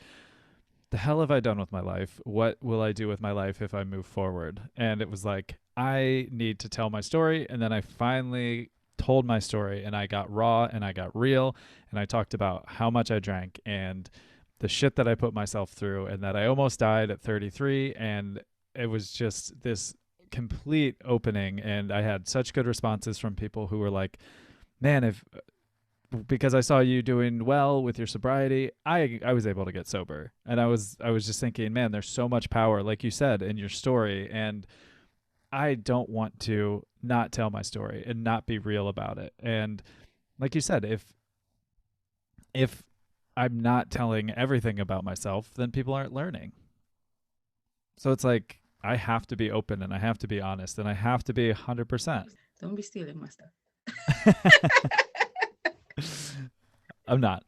the hell have I done with my life? What will I do with my life if I move forward? And it was like, I need to tell my story. And then I finally told my story, and I got raw and I got real, and I talked about how much I drank and the shit that I put myself through, and that I almost died at 33. And it was just this complete opening. And I had such good responses from people who were like, man, if because I saw you doing well with your sobriety, I was able to get sober. And I was just thinking, man, there's so much power, like you said, in your story. And I don't want to not tell my story and not be real about it. And like you said, if I'm not telling everything about myself, then people aren't learning. So it's like I have to be open, and I have to be honest, and I have to be 100%. Don't be stealing my stuff. I'm not.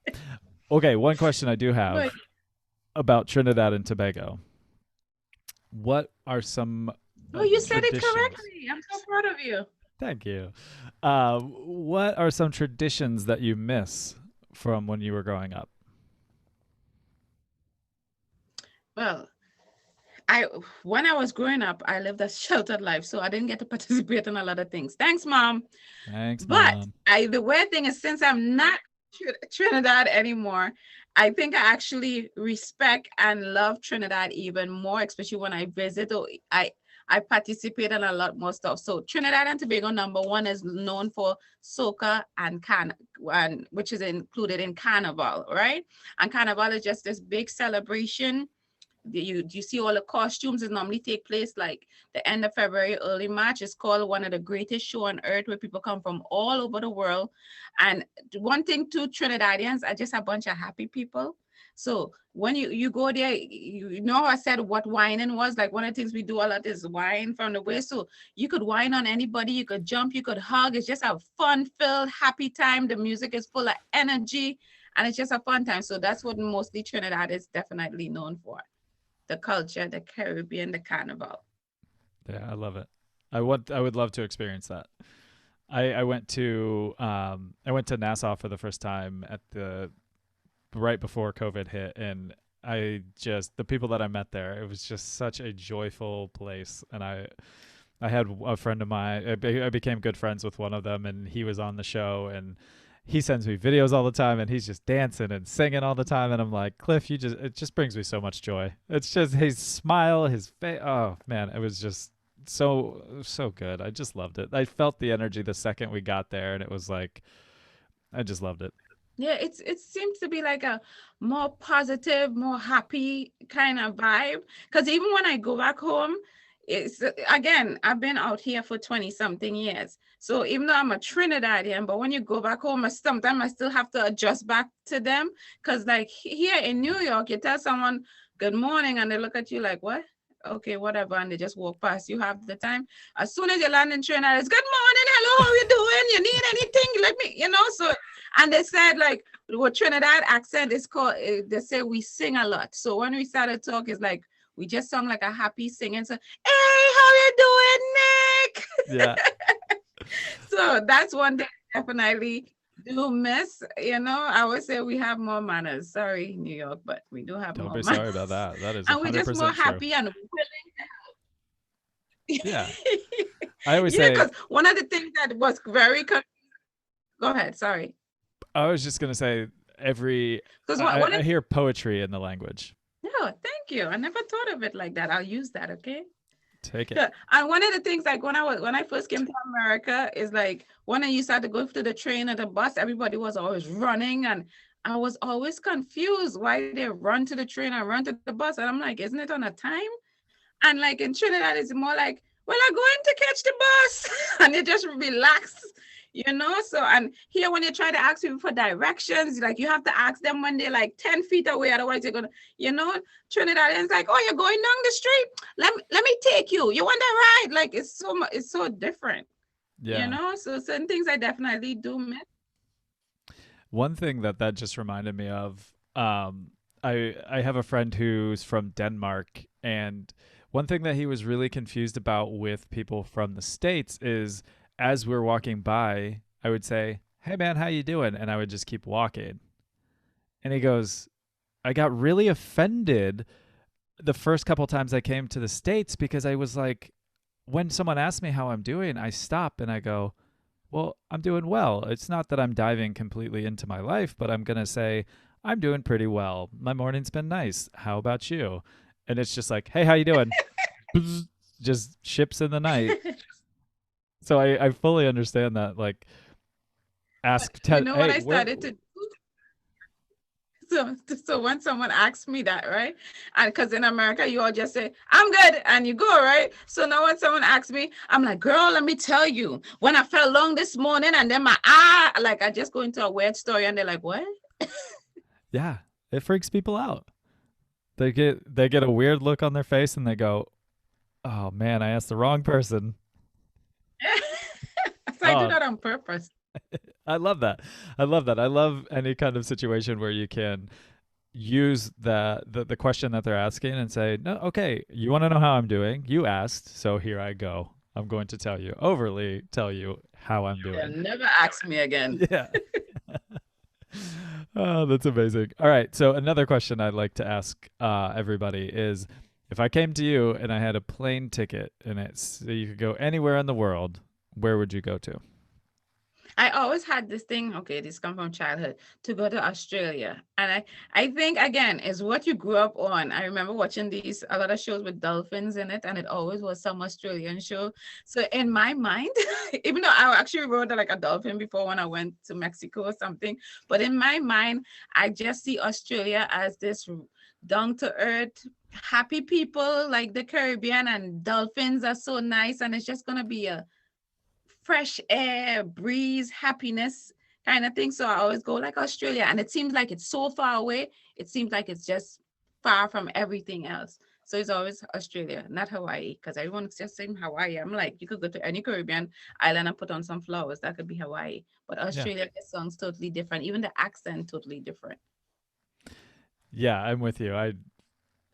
Okay, one question I do But have about Trinidad and Tobago. What are some oh, you said it traditions? correctly. I'm so proud of you. Thank you. What are some traditions that you miss from when you were growing up? Well, I when I was growing up, I lived a sheltered life, so I didn't get to participate in a lot of things. Thanks, Mom. Thanks, But Mom. the weird thing is, since I'm not Trinidad anymore, I think I actually respect and love Trinidad even more, especially when I visit. Or I participate in a lot more stuff. So Trinidad and Tobago, number one, is known for soca and which is included in Carnival, right? And Carnival is just this big celebration. You see all the costumes that normally take place like the end of February, early March. Is called one of the greatest show on earth, where people come from all over the world. And one thing too, Trinidadians are just a bunch of happy people. So when you go there, you know I said what whining was. Like, one of the things we do a lot is whine from the way. So you could whine on anybody, you could jump, you could hug. It's just a fun-filled, happy time. The music is full of energy, and it's just a fun time. So that's what mostly Trinidad is definitely known for: the culture, the Caribbean, the carnival. Yeah, I love it. I would love to experience that. I went to Nassau for the first time at the right before COVID hit, and I just the people that I met there, it was just such a joyful place. And I had a friend of mine. I became good friends with one of them, and he was on the show, and he sends me videos all the time, and he's just dancing and singing all the time. And I'm like, Cliff, it just brings me so much joy. It's just his smile, his face. Oh man, it was just so good. I just loved it. I felt the energy the second we got there, and it was like I just loved it. Yeah, it seems to be like a more positive, more happy kind of vibe. Because even when I go back home, it's again, I've been out here for 20 something years. So even though I'm a Trinidadian, but when you go back home, sometimes I still have to adjust back to them. Because like here in New York, you tell someone good morning and they look at you like, what? Okay, whatever, and they just walk past you half the time. As soon as you land in Trinidad, it's good morning, hello, how you doing? You need anything? Let me, so And they said like with Trinidad accent is called. They say we sing a lot. So when we started talk, it's like we just sung like a happy singing. So hey, how you doing, Yeah. Nick? So that's one thing I definitely do miss. I would say we have more manners. Sorry, New York, but we do have Don't more be sorry about manners. that. That is And we're just more 100% true. happy and willing. Yeah. I always Yeah, say, because one of the things that was very go ahead, sorry. I was just going to say, Because what I hear poetry in the language. no, thank you. I never thought of it like that. I'll use that, okay? Take it. Yeah. And one of the things like when I first came to America is like when I used to have to go to the train or the bus, everybody was always running and I was always confused why they run to the train and run to the bus. And I'm like, isn't it on a time? And like in Trinidad, it's more like, well, I'm going to catch the bus. And it just relax. So, and here when you try to ask people for directions, like you have to ask them when they're like 10 feet away. Otherwise, you're going to, Trinidadians like, oh, you're going down the street. Let me take you. You want that ride? Like it's so different. Yeah. So certain things I definitely do miss. One thing that just reminded me of, I have a friend who's from Denmark, and one thing that he was really confused about with people from the States is as we're walking by, I would say, "Hey man, how you doing?" And I would just keep walking. And he goes, "I got really offended the first couple times I came to the States because I was like, when someone asks me how I'm doing, I stop and I go, well, I'm doing well. It's not that I'm diving completely into my life, but I'm going to say, I'm doing pretty well. My morning's been nice. How about you?" And it's just like, hey, how you doing? Just ships in the night. So I fully understand that. Like, ask, You know what hey, I where, started to do? So when someone asks me that, right? And because in America, you all just say, I'm good, and you go, right? So now when someone asks me, I'm like, girl, let me tell you, when I felt long this morning and then my eye, like I just go into a weird story and they're like, what? yeah, it freaks people out. They get a weird look on their face and they go, "Oh man, I asked the wrong person." So I do Oh, that on purpose. I love that. I love that. I love any kind of situation where you can use the question that they're asking and say, "No, okay, you want to know how I'm doing? You asked, so here I go. I'm going to overly tell you how I'm They'll doing." never ask me again. Yeah. Oh, that's amazing. All right. So another question I'd like to ask everybody is, if I came to you and I had a plane ticket and so you could go anywhere in the world, where would you go to? I always had this thing, okay, this come from childhood, to go to Australia. And I think again is what you grew up on. I remember watching a lot of shows with dolphins in it, and it always was some Australian show. So in my mind, even though I actually rode like a dolphin before when I went to Mexico or something, but in my mind, I just see Australia as this down to earth, happy people like the Caribbean, and dolphins are so nice, and it's just gonna be a fresh air, breeze, happiness kind of thing. So I always go like Australia, and it seems like it's so far away. It seems like it's just far from everything else. So it's always Australia, not Hawaii, because everyone's just saying Hawaii. I'm like, you could go to any Caribbean island and put on some flowers. That could be Hawaii. But Yeah. Australia, the song's totally different. Even the accent totally different. Yeah, I'm with you.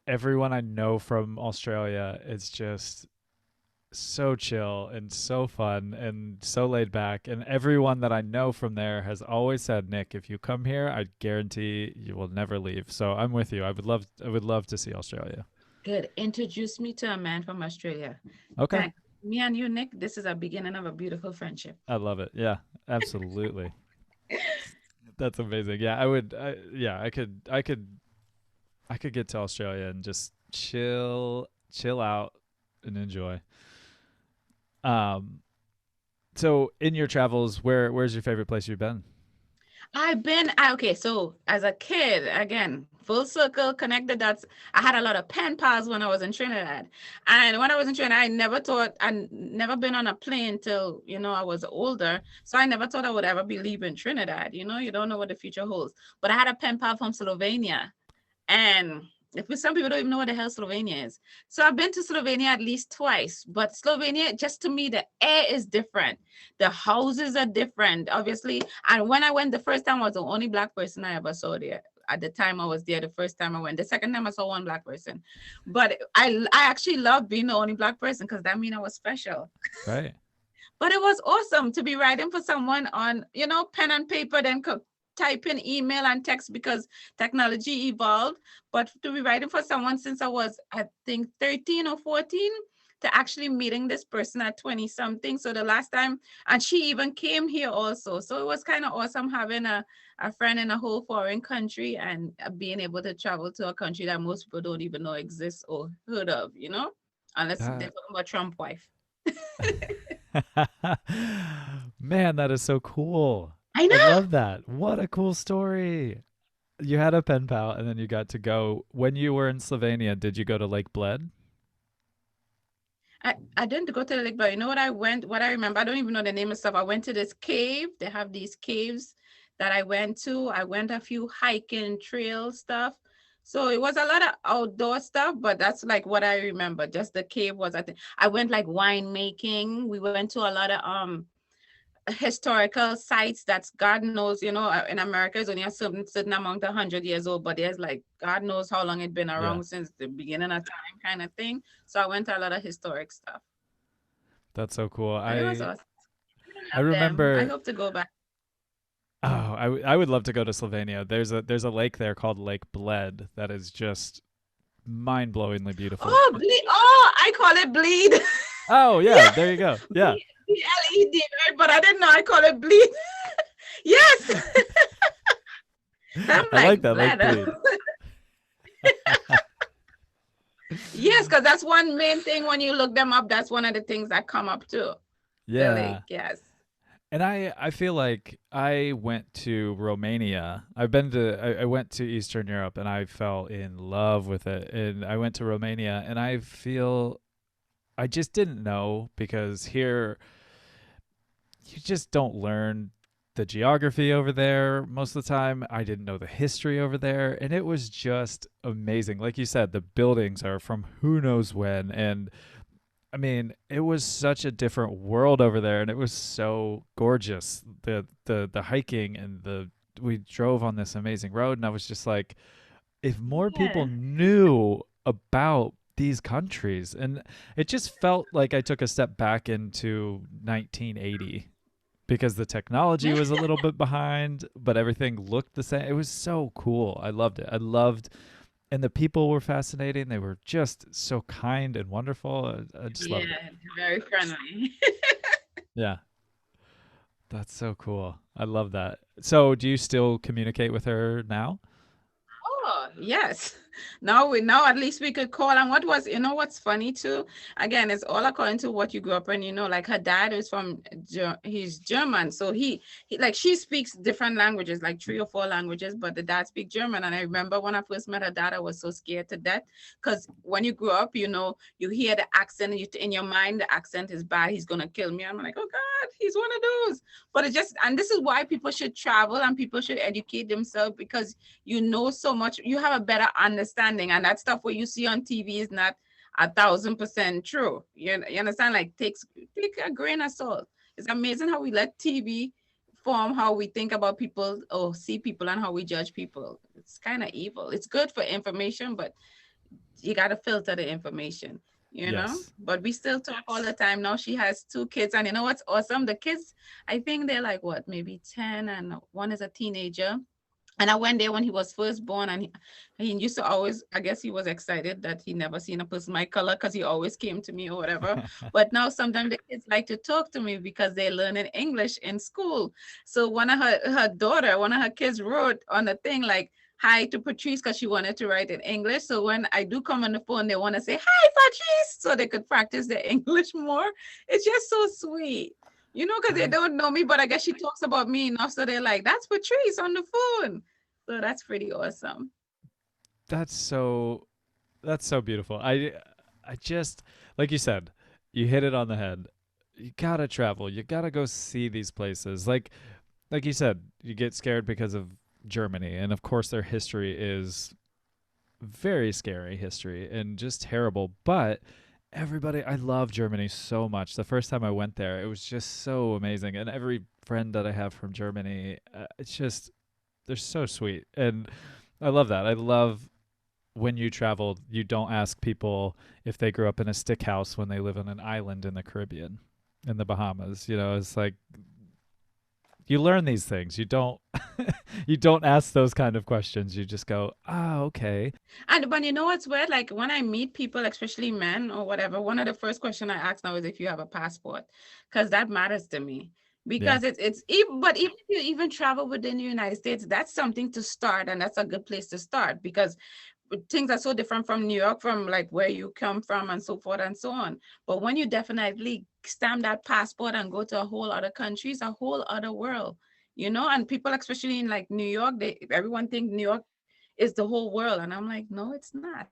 Everyone I know from Australia is just so chill and so fun and so laid back, and everyone that I know from there has always said, "Nick, if you come here, I guarantee you will never leave." So I'm with you. I would love to see Australia. Good. Introduce me to a man from Australia. Okay. Thank me and you, Nick. This is a beginning of a beautiful friendship. I love it. Yeah, absolutely. That's amazing. Yeah, I would. Yeah, I could get to Australia and just chill out and enjoy. Um. So in your travels, where's your favorite place you've been? Okay, so as a kid, again, full circle, connect the dots. I had a lot of pen pals when I was in Trinidad. And when I was in Trinidad, I'd never been on a plane till, I was older. So I never thought I would ever be leaving Trinidad. You don't know what the future holds. But I had a pen pal from Slovenia. And If some people don't even know what the hell Slovenia is. So I've been to Slovenia at least twice, but Slovenia, just to me, the air is different. The houses are different, obviously. And when I went the first time, I was the only black person I ever saw there. At the time I was there, the first time I went. The second time I saw one black person. But I actually love being the only black person because that means I was special. Right. But it was awesome to be writing for someone on, pen and paper, then type in email and text because technology evolved. But to be writing for someone since I was, I think, 13 or 14, to actually meeting this person at 20 something. So the last time, and she even came here also. So it was kind of awesome having a friend in a whole foreign country and being able to travel to a country that most people don't even know exists or heard of, unless they're That talking about Trump wife. Man, that is so cool. I I know. love that. What a cool story. You had a pen pal and then you got to go. When you were in Slovenia, did you go to Lake Bled? I didn't go to the lake, but you know what I remember? I don't even know the name of stuff. I went to this cave. They have these caves that I went to. I went a few hiking trail stuff. So it was a lot of outdoor stuff, but that's like what I remember. Just the cave was, I think I went like wine making. We went to a lot of historical sites that's God knows, in America is only a certain amount 100 years old, but there's like God knows how long it's been Yeah, around since the beginning of time kind of thing. So I went to a lot of historic stuff. that's so cool. But it was I awesome. I Love them. I remember. hope to go back. I would love to go to Slovenia. There's a lake there called Lake Bled that is just mind-blowingly beautiful. Oh, bleed. Oh, I call it bleed. Oh yeah, Yeah, there you go. Yeah. BLED, right? But I didn't know I call it bleed. Yes. I'm I like like that Lake bladder. Bleed. Yes, because that's one main thing when you look them up. That's one of the things that come up too. The lake, Yeah. yes. And I feel like I went to Romania. I went to Eastern Europe and I fell in love with it. And I went to Romania and I feel I just didn't know because here you just don't learn the geography over there most of the time. I didn't know the history over there and it was just amazing. Like you said, the buildings are from who knows when, and I mean, it was such a different world over there, and it was so gorgeous. The hiking and the we drove on this amazing road, and I was just like, if more people Yeah. knew about these countries, and it just felt like I took a step back into 1980 because the technology was a little bit behind, but everything looked the same. It was so cool. I loved it. I loved and the people were fascinating. They were just so kind and wonderful. I just loved it. Yeah, very friendly. Yeah, that's so cool. I love that. So, do you still communicate with her now? Oh, yes. Now at least we could call. And what's funny too? Again, it's all according to what you grew up in, like her dad is from he's German. So he like she speaks different languages, like three or four languages, but the dad speaks German. And I remember when I first met her dad, I was so scared to death. Because when you grow up, you hear the accent and in your mind, the accent is bad. He's gonna kill me. I'm like, oh God, he's one of those. But and this is why people should travel and people should educate themselves because you know so much, you have a better understanding, and that stuff what you see on TV is not 1,000% true. You understand? Like take a grain of salt. It's amazing how we let TV form how we think about people or see people and how we judge people. It's kind of evil. It's good for information, but you got to filter the information. Yes. But we still talk all the time. Now she has two kids, and you know what's awesome? The kids, I think they're like what, maybe 10, and one is a teenager. And I went there when he was first born, and he used to always, I guess he was excited that he never seen a person my color because he always came to me or whatever. But now sometimes the kids like to talk to me because they learn in English in school. So one of her kids wrote on the thing like, hi to Patrice because she wanted to write in English. So when I do come on the phone, they want to say, hi, Patrice, so they could practice their English more. It's just so sweet. Because they I don't know me, but I guess she talks about me enough. So they're like, that's Patrice on the phone. So that's pretty awesome. that's so that's so beautiful. I just like you said, you hit it on the head. You got to travel. You got to go see these places. Like you said, you get scared because of Germany, and of course their history is very scary history and just terrible. But everybody, I love Germany so much. The first time I went there, it was just so amazing. And every friend that I have from Germany, it's just, they're so sweet. And I love that. I love when you travel, you don't ask people if they grew up in a stick house when they live on an island in the Caribbean, in the Bahamas. You know, it's like you learn these things. You don't you don't ask those kind of questions. You just go, "Ah, okay." And but you know what's weird? Like when I meet people, especially men or whatever, one of the first questions I ask now is if you have a passport, because that matters to me. Yeah. Because it's even, but even if you even travel within the United States, that's something to start, and that's a good place to start because things are so different from New York, from like where you come from, and so forth and so on. But when you definitely stamp that passport and go to a whole other country, it's a whole other world, you know. And people, especially in like New York, they everyone think New York is the whole world. And I'm like, no, it's not.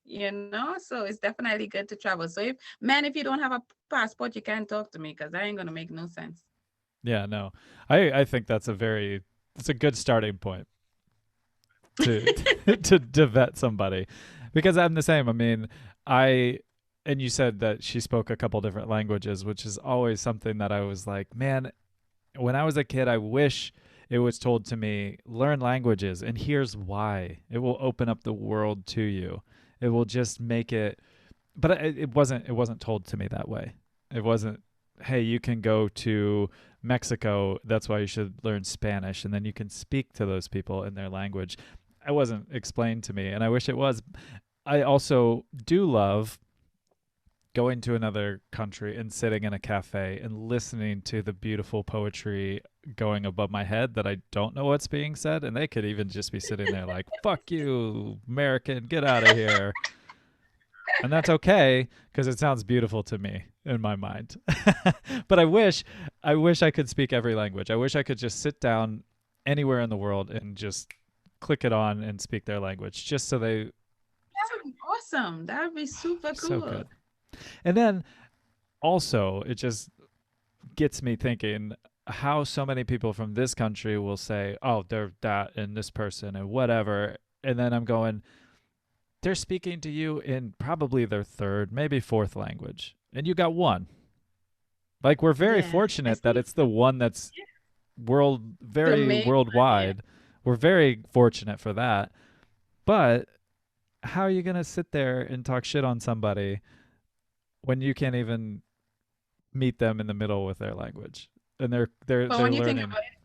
You know, so it's definitely good to travel. So if man, if you don't have a passport, you can't talk to me because I ain't gonna make no sense. Yeah, no. I think that's a very it's a good starting point to to vet somebody because I'm the same. I mean, I and you said that she spoke a couple different languages, which is always something that I was like, man, when I was a kid, I wish it was told to me, learn languages, and here's why. It will open up the world to you. It will just make it. But it wasn't. It wasn't told to me that way. It wasn't. Hey, you can go to Mexico. That's why you should learn Spanish, and then you can speak to those people in their language. It wasn't explained to me, and I wish it was. I also do love going to another country and sitting in a cafe and listening to the beautiful poetry going above my head that I don't know what's being said. And they could even just be sitting there like, fuck you, American, get out of here. And that's okay because it sounds beautiful to me in my mind. But I wish I could speak every language. I wish I could just sit down anywhere in the world and just click it on and speak their language just so they That would be awesome. That would be super so cool. good. And then also it just gets me thinking how so many people from this country will say, "Oh, they're that and this person and whatever," and then I'm going, they're speaking to you in probably their third, maybe fourth language, and you got one. Like we're very Yeah. fortunate that it's the one that's The very main one, yeah. worldwide. We're very fortunate for that. But how are you gonna sit there and talk shit on somebody when you can't even meet them in the middle with their language and But they're when you think learning? about it,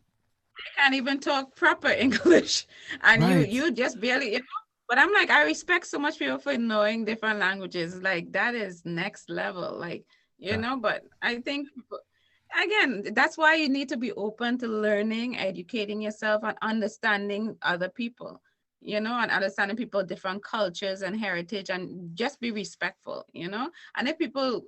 they can't even talk proper English, and you Right. you just barely, you know. But I'm like, I respect so much people for knowing different languages. Like that is next level. Like, you Yeah. know, but I think again, that's why you need to be open to learning, educating yourself, and understanding other people, you know, and understanding people, different cultures and heritage, and just be respectful, you know. And if people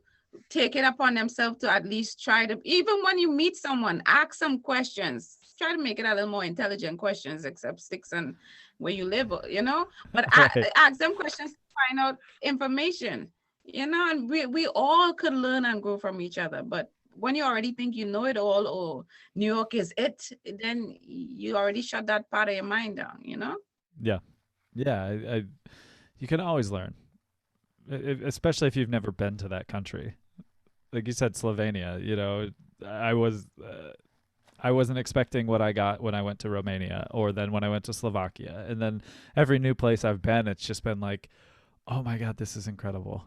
take it upon themselves to at least try to, even when you meet someone, ask some questions, try to make it a little more intelligent questions, except sticks and where you live, you know, but Right. ask them questions to find out information, you know. And we all could learn and grow from each other. But when you already think you know it all, or New York is it, then you already shut that part of your mind down, you know? Yeah. Yeah. You can always learn, especially if you've never been to that country. Like you said, Slovenia. You know, I was. I wasn't expecting what I got when I went to Romania or then when I went to Slovakia. And then every new place I've been, it's just been like, oh my God, this is incredible.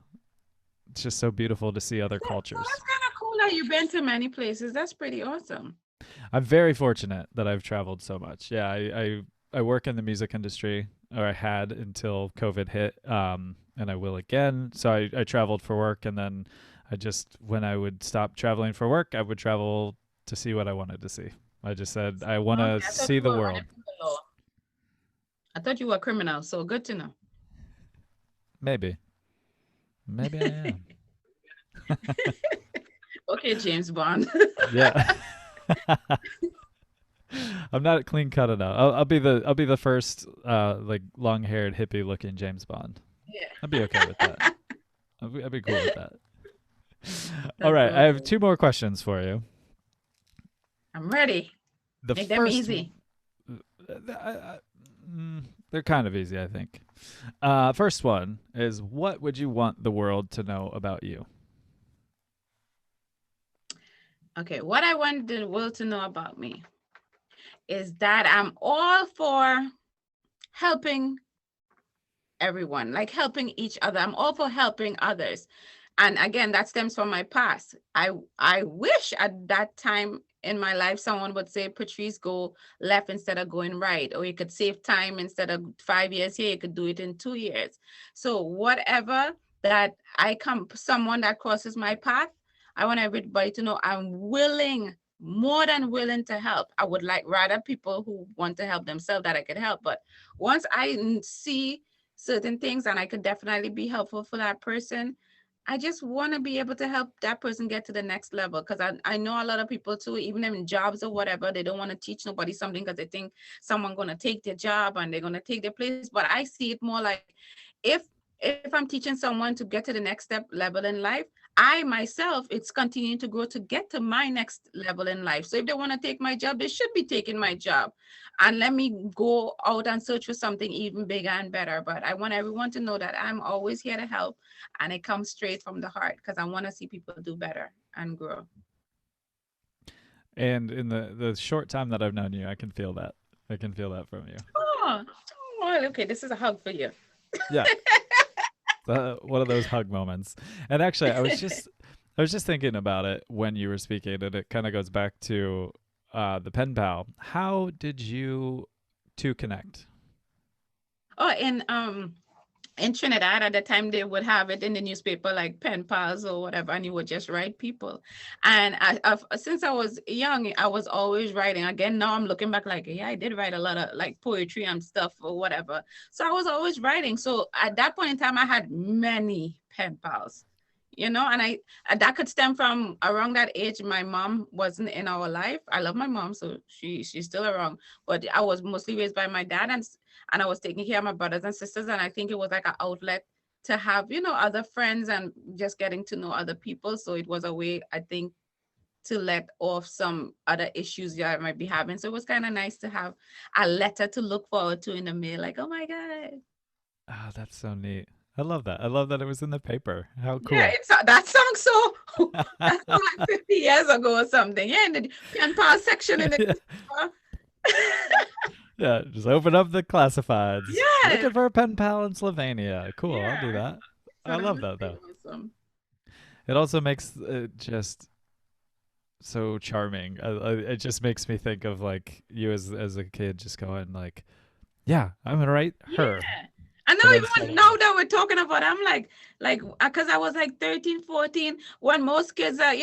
It's just so beautiful to see other So cultures. that's kind of cool that you've been to many places. That's pretty awesome. I'm very fortunate that I've traveled so much. Yeah, I work in the music industry, or I had until COVID hit, and I will again. So I traveled for work, and then I just when I would stop traveling for work, I would travel to see what I wanted to see. I just said I want to Okay, I thought see you the were world. running from the law. I thought you were a criminal, so good to know. Maybe, maybe I am. Okay, James Bond. Yeah. I'm not clean cut enough. I'll be the first like long haired hippie looking James Bond. I'd be okay with that. Yeah. I'd be cool with that. All That's right, I so have good. two more questions for you. I'm ready. The Make them first, easy. uh, uh, mm, they're kind of easy, I think. First one is, what would you want the world to know about you? Okay, what I want the world to know about me is that I'm all for helping everyone, like helping each other. I'm all for helping others. And again, that stems from my past. I wish at that time in my life someone would say, Patrice, go left instead of going right, or you could save time instead of 5 years here, you could do it in 2 years. So whatever that I come, someone that crosses my path, I want everybody to know I'm willing, more than willing to help. I would like rather people who want to help themselves that I could help. But once I see certain things and I could definitely be helpful for that person, I just want to be able to help that person get to the next level. Because I know a lot of people too, even in jobs or whatever, they don't want to teach nobody something because they think someone going to take their job and they're going to take their place. But I see it more like, if if I'm teaching someone to get to the next step level in life, I myself, it's continuing to grow to get to my next level in life. So if they want to take my job, they should be taking my job. And let me go out and search for something even bigger and better. But I want everyone to know that I'm always here to help. And it comes straight from the heart because I want to see people do better and grow. And in the short time that I've known you, I can feel that. I can feel that from you. Oh, oh, okay. This is a hug for you. Yeah, one of those hug moments. And actually, I was just thinking about it when you were speaking, and it kind of goes back to the pen pal. How did you two connect? Oh, in Trinidad at the time they would have it in the newspaper like pen pals or whatever, and you would just write people. And since I was young, I was always writing. Again, now I'm looking back like, yeah, I did write a lot of like poetry and stuff or whatever. So I was always writing. So at that point in time, I had many pen pals. And that could stem from around that age. My mom wasn't in our life. I love my mom, so she's still around. But I was mostly raised by my dad, and I was taking care of my brothers and sisters. And I think it was like an outlet to have, other friends and just getting to know other people. So it was a way, I think, to let off some other issues that I might be having. So it was kind of nice to have a letter to look forward to in the mail. Like, oh my God. Ah, that's so neat. I love that. I love that it was in the paper. How Yeah, cool. it's that song so that song like 50 years ago or something. Yeah, in the pen pal section in the Yeah. newspaper. Yeah, just open up the classifieds. Yeah. Looking for a pen pal in Slovenia. Cool, I'll do Yeah. that. So I that love was that pretty though. awesome. It also makes it just so charming. It just makes me think of like you as a kid, just going like, "Yeah, I'm gonna write her," Yeah. And and now then even suddenly, now that we're talking about it, I'm like, because I was like 13, 14, when most kids are,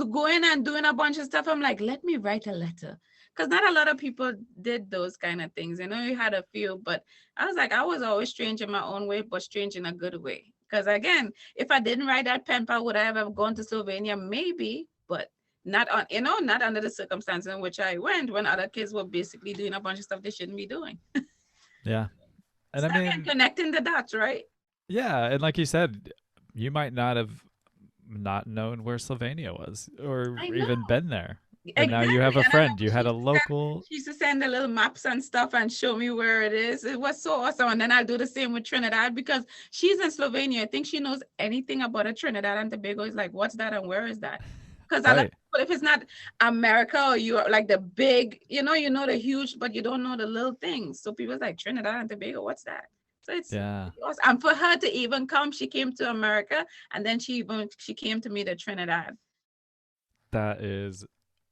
going and doing a bunch of stuff. I'm like, let me write a letter. Because not a lot of people did those kind of things. You had a few, but I was like, I was always strange in my own way, but strange in a good way. Because again, if I didn't write that pen pal, would I have ever gone to Slovenia? Maybe, but not under the circumstances in which I went when other kids were basically doing a bunch of stuff they shouldn't be doing. yeah. And So I again, mean, connecting the dots, right? yeah, and like you said, you might not have not known where Slovenia was or I know. even been there. And now you have Exactly. a And I friend. remember You had a local. she used to send the little maps and stuff and show me where it is. It was so awesome. And then I'll do the same with Trinidad because she's in Slovenia. I think she knows anything about a Trinidad and Tobago. Is like, what's that and where is that? Because a lot of Right. people, if it's not America or you like the big, you know the huge, but you don't know the little things. So people's like Trinidad and Tobago, what's that? So it's Yeah. awesome. And for her to even come, she came to America and then she came to me to Trinidad. That is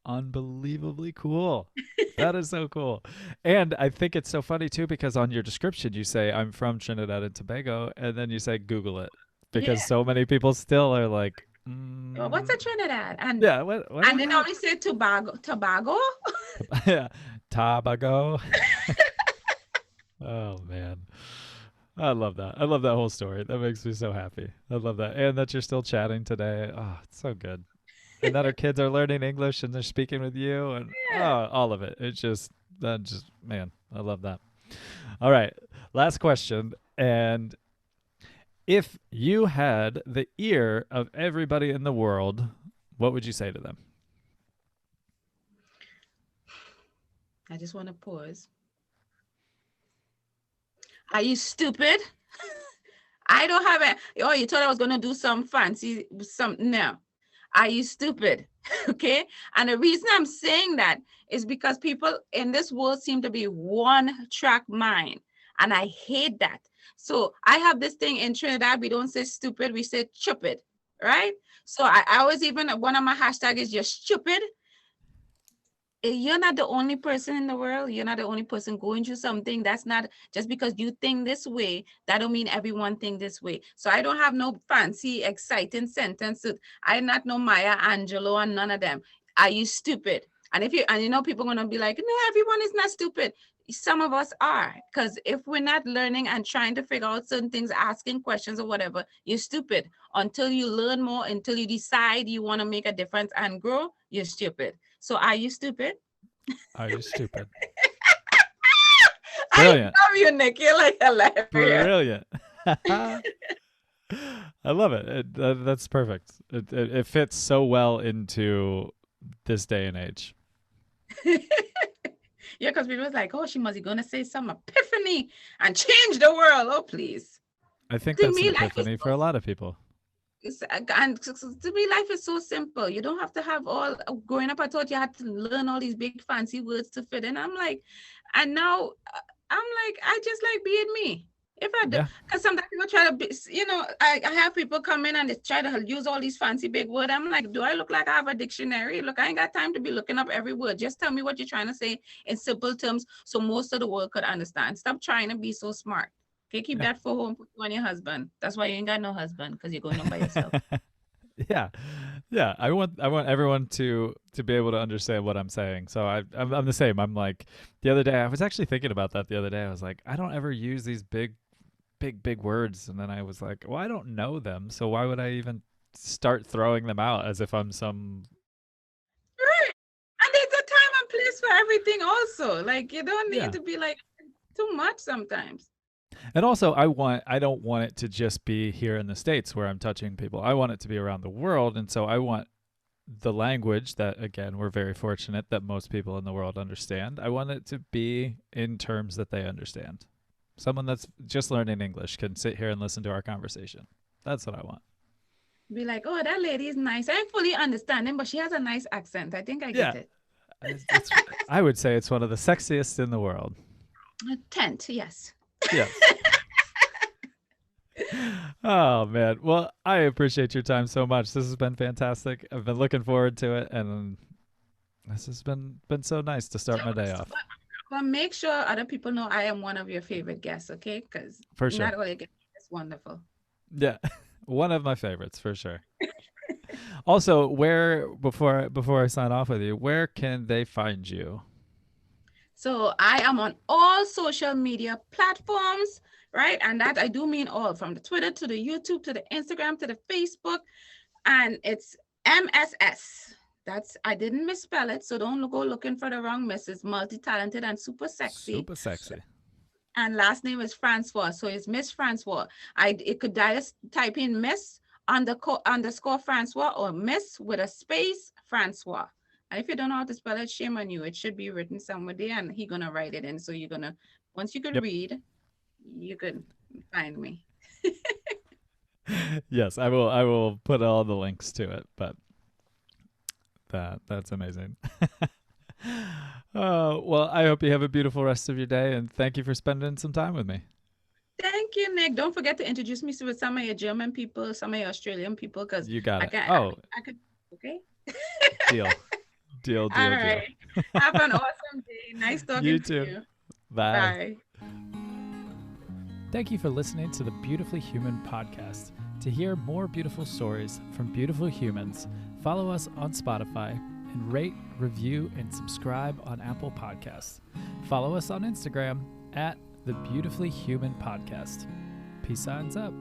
unbelievably cool. That is so cool. And I think it's so funny too because on your description you say I'm from Trinidad and Tobago and then you say Google it because Yeah. so many people still are like, What's a Trinidad? And yeah, what and is then that? always say Tobago. Yeah, Tobago. Oh man. I love that. I love that whole story. That makes me so happy. I love that. And that you're still chatting today. Oh, it's so good. And that our kids are learning English and they're speaking with you and Yeah. all of it. It's just that just man, I love that. All right. Last question. And if you had the ear of everybody in the world, what would you say to them? I just want to pause Are you stupid? I don't have it. Oh, you thought I was gonna do some fancy some no. Are you stupid? Okay. And the reason I'm saying that is because people in this world seem to be one track mind. And I hate that. So I have this thing in Trinidad. We don't say stupid, we say stupid. Right. So I always even one of my hashtags is just stupid. You're not the only person in the world. You're not the only person going through something. That's not just because you think this way, that don't mean everyone think this way. So I don't have no fancy exciting sentence. I not know Maya Angelou and none of them. Are you stupid? And if you and you know people gonna be like, no, everyone is not stupid. Some of us are, because if we're not learning and trying to figure out certain things, asking questions or whatever, you're stupid. Until you learn more, until you decide you want to make a difference and grow, you're stupid. So are you stupid? Are you stupid? I Brilliant. love you, Nick. You're like hilarious. Brilliant. I love it. That's perfect. It fits so well into this day and age. Yeah, because people was like, oh, she must be going to say some epiphany and change the world. Oh, please. I think To that's me, an life is epiphany for a lot of people. and to me, life is so simple. You don't have to have all growing up. I thought you had to learn all these big fancy words to fit in. I'm like, and now I'm like, I just like being me. If I do, Yeah. because sometimes people try to be, I have people come in and they try to use all these fancy big words. I'm like, do I look like I have a dictionary? Look, I ain't got time to be looking up every word. Just tell me what you're trying to say in simple terms so most of the world could understand. Stop trying to be so smart. Okay, keep Yeah. that for home, put you on your husband. That's why you ain't got no husband, because you're going on by yourself. Yeah. Yeah. I want everyone to be able to understand what I'm saying. So I'm the same. I'm like, the other day I was actually thinking about that the other day. I was like, I don't ever use these big words, and then I was like, well, I don't know them, so why would I even start throwing them out as if I'm some. Right. And there's a time and place for everything also. Like you don't need Yeah. to be like too much sometimes. And also, I don't want it to just be here in the States where I'm touching people. I want it to be around the world. And so I want the language that, again, we're very fortunate that most people in the world understand. I want it to be in terms that they understand. Someone that's just learning English can sit here and listen to our conversation. That's what I want. Be like, oh, that lady is nice. I ain't fully understanding, but she has a nice accent. I think I Yeah. get it. I would say it's one of the sexiest in the world. A tent, yes. Yes. Oh man. Well, I appreciate your time so much. This has been fantastic. I've been looking forward to it, and this has been so nice to start my day off. But make sure other people know I am one of your favorite guests, okay? Because For sure. not only get it's wonderful. Yeah. One of my favorites for sure. Also, where before I sign off with you, where can they find you? So I am on all social media platforms, right? And that I do mean all, from the Twitter to the YouTube to the Instagram to the Facebook. And it's MSS. I didn't misspell it, so don't go looking for the wrong miss. It's multi-talented and super sexy. Super sexy. And last name is Francois, so it's Mss Francois. It could just type in Miss underscore Francois or Miss with a space Francois. And if you don't know how to spell it, shame on you. It should be written somewhere there, and he's gonna write it in. So you're gonna, once you could read, you could find me. Yes, I will put all the links to it, but that's amazing. Oh, well, I hope you have a beautiful rest of your day, and thank you for spending some time with me. Thank you, Nick. Don't forget to introduce me to some of your German people, some of your Australian people, because You got it. I could, okay? Deal. Deal. All right. Have an awesome day. Nice talking You to too. you. Bye. Bye. Thank you for listening to the Beautifully Human podcast. To hear more beautiful stories from beautiful humans, follow us on Spotify and rate, review, and subscribe on Apple Podcasts. Follow us on Instagram at the Beautifully Human Podcast. Peace signs up.